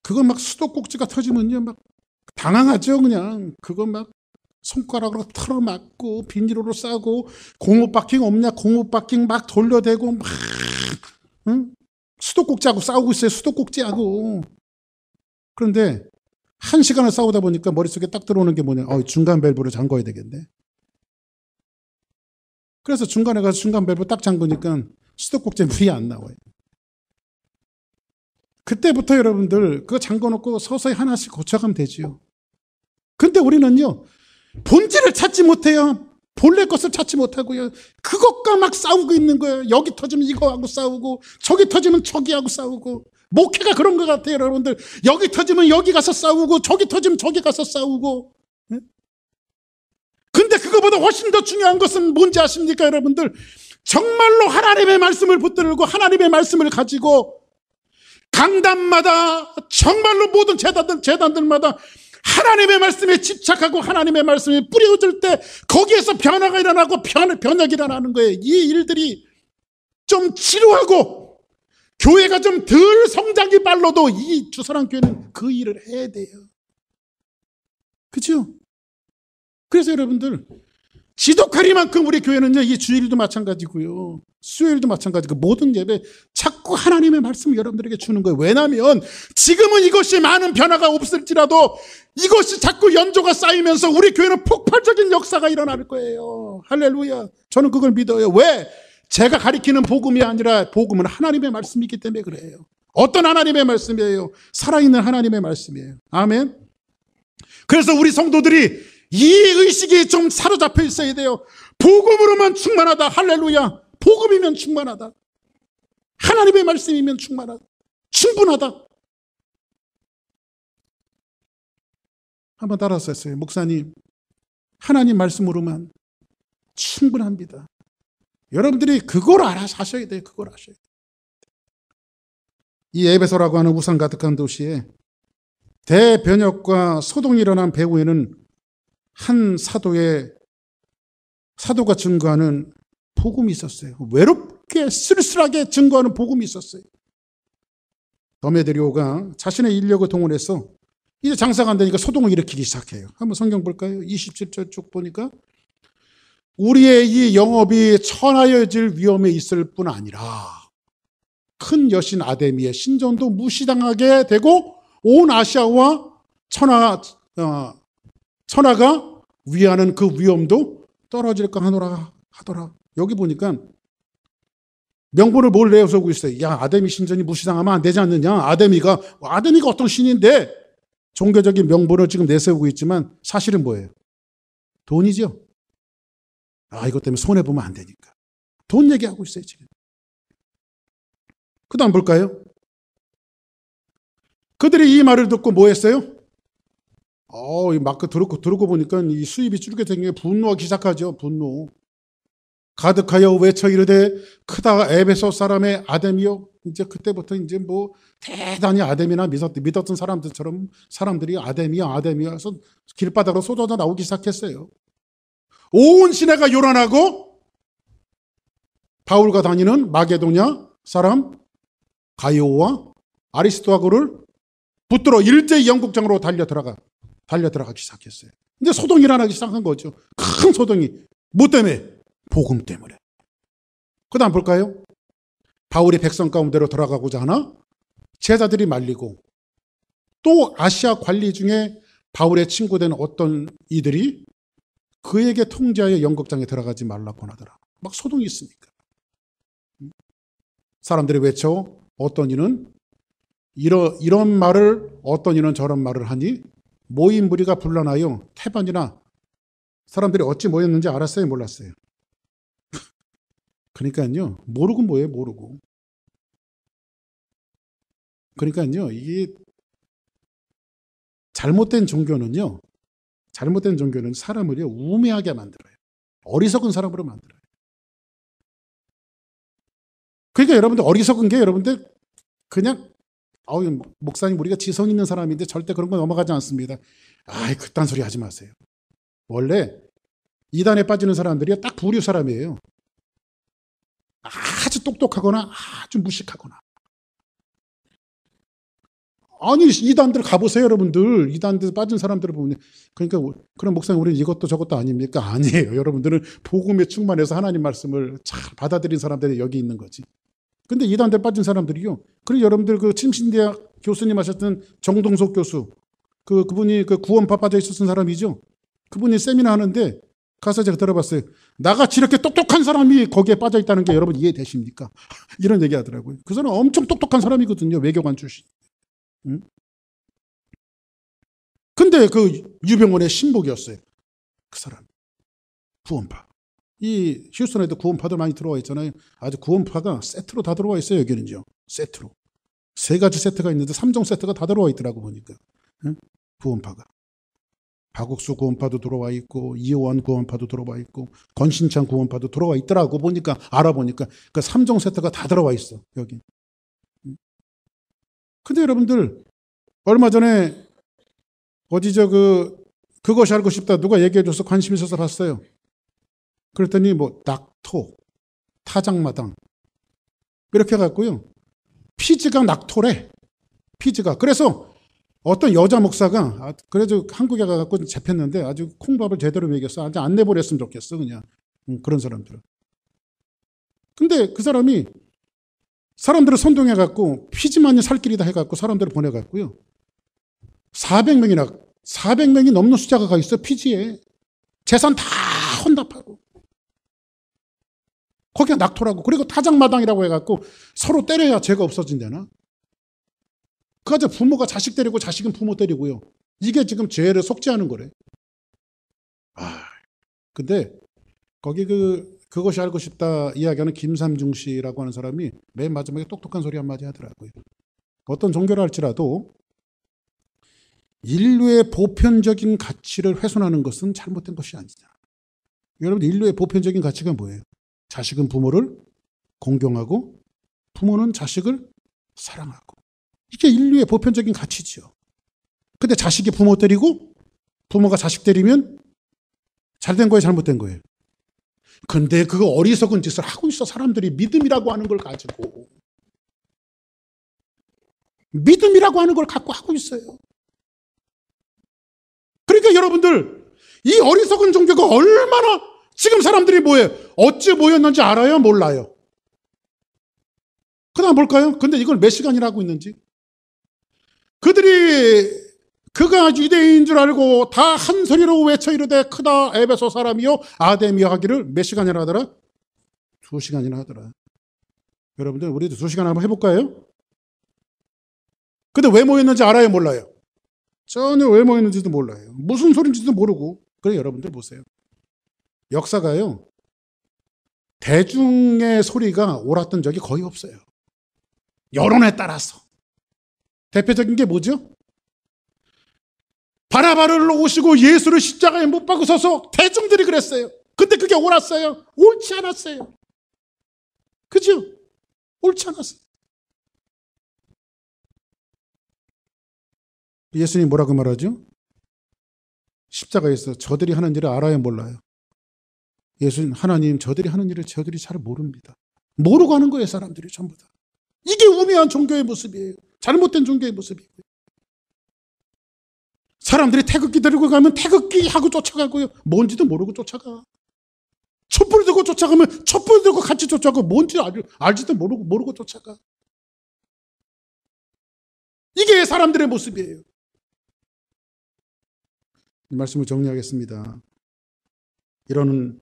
그거 막 수도꼭지가 터지면요 막 당황하죠. 그냥 그거 막 손가락으로 털어맞고 비닐로 싸고 고무바킹 없냐 고무바킹 막 돌려대고 막 응? 수도꼭지하고 싸우고 있어요. 수도꼭지하고. 그런데 1시간을 싸우다 보니까 머릿속에 딱 들어오는 게 뭐냐. 중간 밸브를 잠궈야 되겠네. 그래서 중간에 가서 중간 밸브 딱 잠그니까 수도꼭지에 물이 안 나와요. 그때부터 여러분들 그거 잠궈놓고 서서히 하나씩 고쳐가면 되지요. 근데 우리는요. 본질을 찾지 못해요. 본래 것을 찾지 못하고요. 그것과 막 싸우고 있는 거예요. 여기 터지면 이거하고 싸우고 저기 터지면 저기하고 싸우고. 목회가 그런 것 같아요. 여러분들. 여기 터지면 여기 가서 싸우고 저기 터지면 저기 가서 싸우고. 근데 그거보다 훨씬 더 중요한 것은 뭔지 아십니까 여러분들? 정말로 하나님의 말씀을 붙들고 하나님의 말씀을 가지고 강단마다 정말로 모든 재단들마다 하나님의 말씀에 집착하고 하나님의 말씀에 뿌려질 때 거기에서 변화가 일어나고 변혁이 일어나는 거예요. 이 일들이 좀 지루하고 교회가 좀 덜 성장이 빨라도 이 주사랑 교회는 그 일을 해야 돼요. 그렇죠? 그래서 여러분들 지독하리만큼 우리 교회는요, 이 주일도 마찬가지고요, 수요일도 마찬가지고 모든 예배 자꾸 하나님의 말씀을 여러분들에게 주는 거예요. 왜냐하면 지금은 이것이 많은 변화가 없을지라도 이것이 자꾸 연조가 쌓이면서 우리 교회는 폭발적인 역사가 일어날 거예요. 할렐루야. 저는 그걸 믿어요. 왜? 제가 가리키는 복음이 아니라 복음은 하나님의 말씀이기 때문에 그래요. 어떤 하나님의 말씀이에요? 살아있는 하나님의 말씀이에요. 아멘. 그래서 우리 성도들이 이 의식이 좀 사로잡혀 있어야 돼요. 복음으로만 충만하다. 할렐루야. 복음이면 충만하다. 하나님의 말씀이면 충만하다. 충분하다. 한번 따라서 했어요. 목사님, 하나님 말씀으로만 충분합니다. 여러분들이 그걸 알아서 하셔야 돼요. 그걸 하셔야 돼요. 이 에베소라고 하는 우상 가득한 도시에 대변혁과 소동이 일어난 배후에는 한 사도가 증거하는 복음이 있었어요. 외롭게 쓸쓸하게 증거하는 복음이 있었어요. 데메드리오가 자신의 인력을 동원해서 이제 장사가 안 되니까 소동을 일으키기 시작해요. 한번 성경 볼까요? 27절 쭉 보니까 우리의 이 영업이 천하여질 위험에 있을 뿐 아니라 큰 여신 아데미의 신전도 무시당하게 되고 온 아시아와 천하가 위하는 그 위험도 떨어질까 하더라. 여기 보니까 명분을 뭘 내세우고 있어요. 야, 아데미 신전이 무시당하면 안 되지 않느냐. 아데미가 어떤 신인데 종교적인 명분을 지금 내세우고 있지만 사실은 뭐예요? 돈이죠. 이것 때문에 손해보면 안 되니까. 돈 얘기하고 있어요, 지금. 그 다음 볼까요? 그들이 이 말을 듣고 뭐 했어요? 막 들고 보니까 이 수입이 줄게 된 게 분노하기 시작하죠. 분노. 가득하여 외쳐 이르되 크다 에베소 사람의 아데미여. 이제 그때부터 이제 뭐 대단히 아데미나 믿었던 사람들처럼 사람들이 아데미야 해서 길바닥으로 쏟아져 나오기 시작했어요. 온 시내가 요란하고 바울과 다니는 마게도냐 사람 가이오와 아리스토하고를 붙들어 일제히 영국장으로 달려들어가기 시작했어요. 이제 소동이 일어나기 시작한 거죠. 큰 소동이. 뭐 때문에? 복음 때문에. 그 다음 볼까요? 바울이 백성 가운데로 돌아가고자 하나 제자들이 말리고 또 아시아 관리 중에 바울의 친구된 어떤 이들이 그에게 통제하여 영국장에 들어가지 말라고 하더라. 막 소동이 있으니까. 사람들이 외쳐 어떤 이는 이런 말을 어떤 이는 저런 말을 하니 모인 무리가 분란하여 태반이나 사람들이 어찌 모였는지 알았어요? 몰랐어요? 그러니까요. 모르고 뭐예요? 모르고. 그러니까요. 이게 잘못된 종교는요. 사람을요. 우매하게 만들어요. 어리석은 사람으로 만들어요. 그러니까 여러분들 어리석은 게 여러분들 그냥 목사님 우리가 지성 있는 사람인데 절대 그런 거 넘어가지 않습니다. 그딴 소리 하지 마세요. 원래 이단에 빠지는 사람들이 딱 부류 사람이에요. 아주 똑똑하거나 아주 무식하거나 아니, 이단들 가보세요, 여러분들. 이단들 빠진 사람들을 보면. 그러니까, 그럼 목사님, 우리는 이것도 저것도 아닙니까? 아니에요. 여러분들은 복음에 충만해서 하나님 말씀을 잘 받아들인 사람들이 여기 있는 거지. 근데 이단들 빠진 사람들이요. 그리고 여러분들 그 침신대학 교수님 하셨던 정동석 교수, 그분이 그 구원파 빠져 있었던 사람이죠. 그분이 세미나 하는데 가서 제가 들어봤어요. 나같이 이렇게 똑똑한 사람이 거기에 빠져 있다는 게 여러분 이해되십니까? 이런 얘기 하더라고요. 그 사람 엄청 똑똑한 사람이거든요. 외교관 출신. 응? 근데 그 유병원의 신복이었어요. 그 사람. 구원파. 이 휴스턴에도 구원파들 많이 들어와 있잖아요. 아주 구원파가 세트로 다 들어와 있어요. 여기는요. 세트로. 3가지 세트가 있는데 3종 세트가 다 들어와 있더라고 보니까. 응? 구원파가. 박옥수 구원파도 들어와 있고 이호환 구원파도 들어와 있고 권신창 구원파도 들어와 있더라고 보니까 알아보니까 그 3종 세트가 다 들어와 있어. 여기. 근데 여러분들 얼마 전에 어디 그것이 알고 싶다 누가 얘기해줘서 관심 있어서 봤어요. 그랬더니 뭐 낙토, 타작마당 이렇게 해갖고요. 피지가 낙토래. 피지가. 그래서 어떤 여자 목사가 그래도 한국에 가갖고 잡혔는데 아주 콩밥을 제대로 먹였어. 아주 안 내버렸으면 좋겠어 그냥. 그런 사람들은. 근데 그 사람이 사람들을 선동해갖고 피지만이 살 길이다 해갖고 사람들을 보내갖고요. 400명이 넘는 숫자가 가 있어. 피지에. 재산 다 헌납하고. 거기가 낙토라고. 그리고 타작마당이라고 해갖고 서로 때려야 죄가 없어진다나. 그가저 부모가 자식 때리고 자식은 부모 때리고요. 이게 지금 죄를 속죄하는 거래. 근데 거기 그것이 알고 싶다 이야기하는 김삼중 씨라고 하는 사람이 맨 마지막에 똑똑한 소리 한마디 하더라고요. 어떤 종교를 할지라도 인류의 보편적인 가치를 훼손하는 것은 잘못된 것이 아니냐. 여러분 인류의 보편적인 가치가 뭐예요? 자식은 부모를 공경하고 부모는 자식을 사랑하고. 이게 인류의 보편적인 가치죠. 근데 자식이 부모 때리고 부모가 자식 때리면 잘된 거예요, 잘못된 거예요? 근데 그거 어리석은 짓을 하고 있어. 사람들이 믿음이라고 하는 걸 가지고. 믿음이라고 하는 걸 갖고 하고 있어요. 그러니까 여러분들 이 어리석은 종교가 얼마나 지금 사람들이 뭐예요? 어찌 모였는지 알아요? 몰라요? 그 다음 볼까요? 근데 이걸 몇 시간이나 하고 있는지. 그가 유대인인 줄 알고 다 한 소리로 외쳐 이르되 크다 에베소 사람이요 아데미어 하기를 몇 시간이나 하더라? 2시간이나 하더라. 여러분들 우리도 2시간 한번 해볼까요? 근데 왜 모였는지 알아요? 몰라요? 전혀 왜 모였는지도 몰라요. 무슨 소리인지도 모르고. 그래 여러분들 보세요. 역사가요. 대중의 소리가 옳았던 적이 거의 없어요. 여론에 따라서. 대표적인 게 뭐죠? 바나바를 오시고 예수를 십자가에 못 박으셔서 대중들이 그랬어요. 근데 그게 옳았어요? 옳지 않았어요. 그죠? 옳지 않았어요. 예수님 뭐라고 말하죠? 십자가에서 저들이 하는 일을 알아요, 몰라요? 예수님, 하나님 저들이 하는 일을 저들이 잘 모릅니다. 모르고 하는 거예요, 사람들이 전부 다. 이게 우매한 종교의 모습이에요. 잘못된 종교의 모습이에요. 사람들이 태극기 들고 가면 태극기 하고 쫓아가고요. 뭔지도 모르고 쫓아가. 촛불 들고 쫓아가면 촛불 들고 같이 쫓아가고 뭔지 알지도 모르고 쫓아가. 이게 사람들의 모습이에요. 이 말씀을 정리하겠습니다. 이런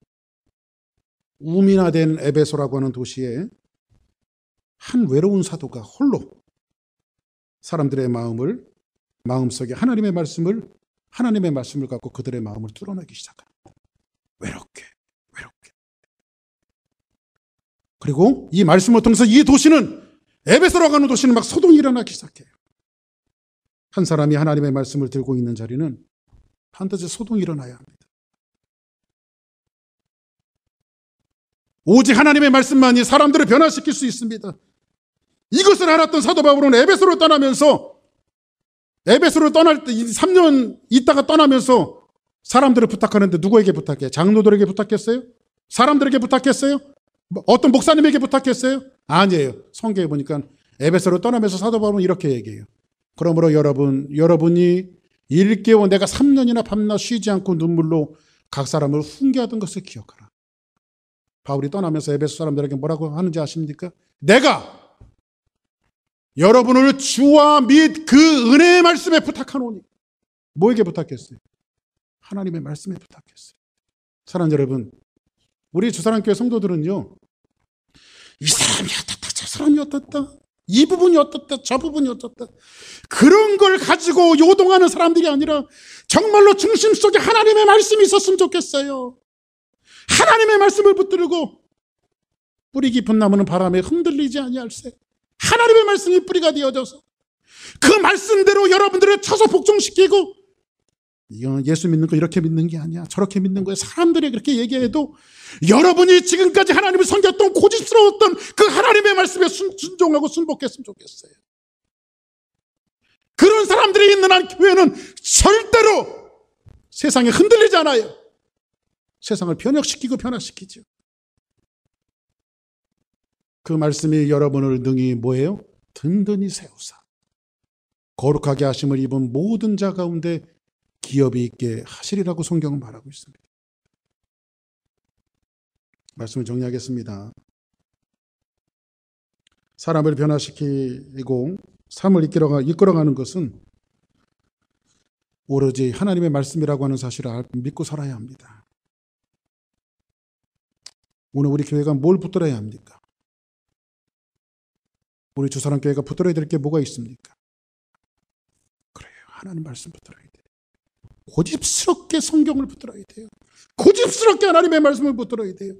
우민화된 에베소라고 하는 도시에 한 외로운 사도가 홀로 사람들의 마음속에 하나님의 말씀을 갖고 그들의 마음을 뚫어내기 시작합니다. 외롭게. 그리고 이 말씀을 통해서 이 도시는 에베소라고 하는 도시는 막 소동이 일어나기 시작해요. 한 사람이 하나님의 말씀을 들고 있는 자리는 반드시 소동이 일어나야 합니다. 오직 하나님의 말씀만이 사람들을 변화시킬 수 있습니다. 이것을 알았던 사도 바울은 에베소를 떠나면서 에베소를 떠날 때 3년 있다가 떠나면서 사람들을 부탁하는데 누구에게 부탁해요? 장로들에게 부탁했어요? 사람들에게 부탁했어요? 어떤 목사님에게 부탁했어요? 아니에요. 성경에 보니까 에베소를 떠나면서 사도 바울은 이렇게 얘기해요. 그러므로 여러분이 1개월 내가 3년이나 밤낮 쉬지 않고 눈물로 각 사람을 훈계하던 것을 기억하라. 바울이 떠나면서 에베소 사람들에게 뭐라고 하는지 아십니까? 내가 여러분을 주와 및 그 은혜의 말씀에 부탁하노니. 뭐에게 부탁했어요? 하나님의 말씀에 부탁했어요. 사랑하는 여러분, 우리 주사랑교회 성도들은요, 이 사람이 어떻다, 저 사람이 어떻다, 이 부분이 어떻다, 저 부분이 어떻다, 그런 걸 가지고 요동하는 사람들이 아니라 정말로 중심 속에 하나님의 말씀이 있었으면 좋겠어요. 하나님의 말씀을 붙들고 뿌리 깊은 나무는 바람에 흔들리지 아니할세. 하나님의 말씀이 뿌리가 되어져서 그 말씀대로 여러분들을 쳐서 복종시키고, 이건 예수 믿는 거 이렇게 믿는 게 아니야, 저렇게 믿는 거야, 사람들이 그렇게 얘기해도 여러분이 지금까지 하나님을 섬겼던 고집스러웠던 그 하나님의 말씀에 순종하고 순복했으면 좋겠어요. 그런 사람들이 있는 한 교회는 절대로 세상에 흔들리지 않아요. 세상을 변혁시키고 변화시키죠. 그 말씀이 여러분을 능히 뭐예요? 든든히 세우사 거룩하게 하심을 입은 모든 자 가운데 기업이 있게 하시리라고 성경은 말하고 있습니다. 말씀을 정리하겠습니다. 사람을 변화시키고 삶을 이끌어가는 것은 오로지 하나님의 말씀이라고 하는 사실을 믿고 살아야 합니다. 오늘 우리 교회가 뭘 붙들어야 합니까? 우리 주사랑교회가 붙들어야 될 게 뭐가 있습니까? 그래요, 하나님 말씀 붙들어야 돼요. 고집스럽게 성경을 붙들어야 돼요. 고집스럽게 하나님의 말씀을 붙들어야 돼요.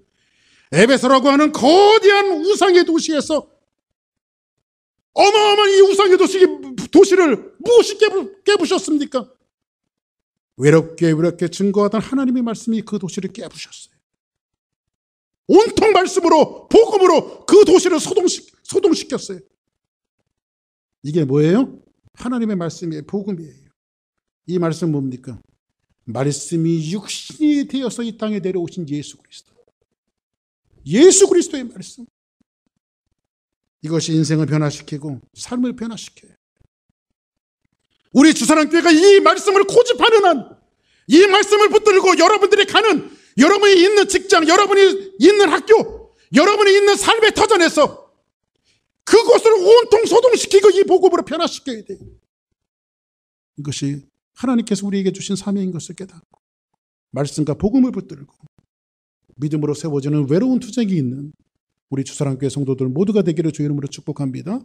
에베소라고 하는 거대한 우상의 도시에서 어마어마한 이 우상의 도시를 무엇이 깨부셨습니까? 외롭게 증거하던 하나님의 말씀이 그 도시를 깨부셨어요. 온통 말씀으로, 복음으로 그 도시를 소동시켰어요. 이게 뭐예요? 하나님의 말씀이 복음이에요. 이 말씀 뭡니까? 말씀이 육신이 되어서 이 땅에 내려오신 예수 그리스도. 예수 그리스도의 말씀. 이것이 인생을 변화시키고 삶을 변화시켜요. 우리 주사랑교회가 이 말씀을 고집하는 한, 이 말씀을 붙들고 여러분들이 가는, 여러분이 있는 직장, 여러분이 있는 학교, 여러분이 있는 삶의 터전에서 그것을 온통 소동시키고 이 복음으로 변화시켜야 돼요. 이것이 하나님께서 우리에게 주신 사명인 것을 깨닫고 말씀과 복음을 붙들고 믿음으로 세워지는 외로운 투쟁이 있는 우리 주사랑교회 성도들 모두가 되기를 주의 이름으로 축복합니다.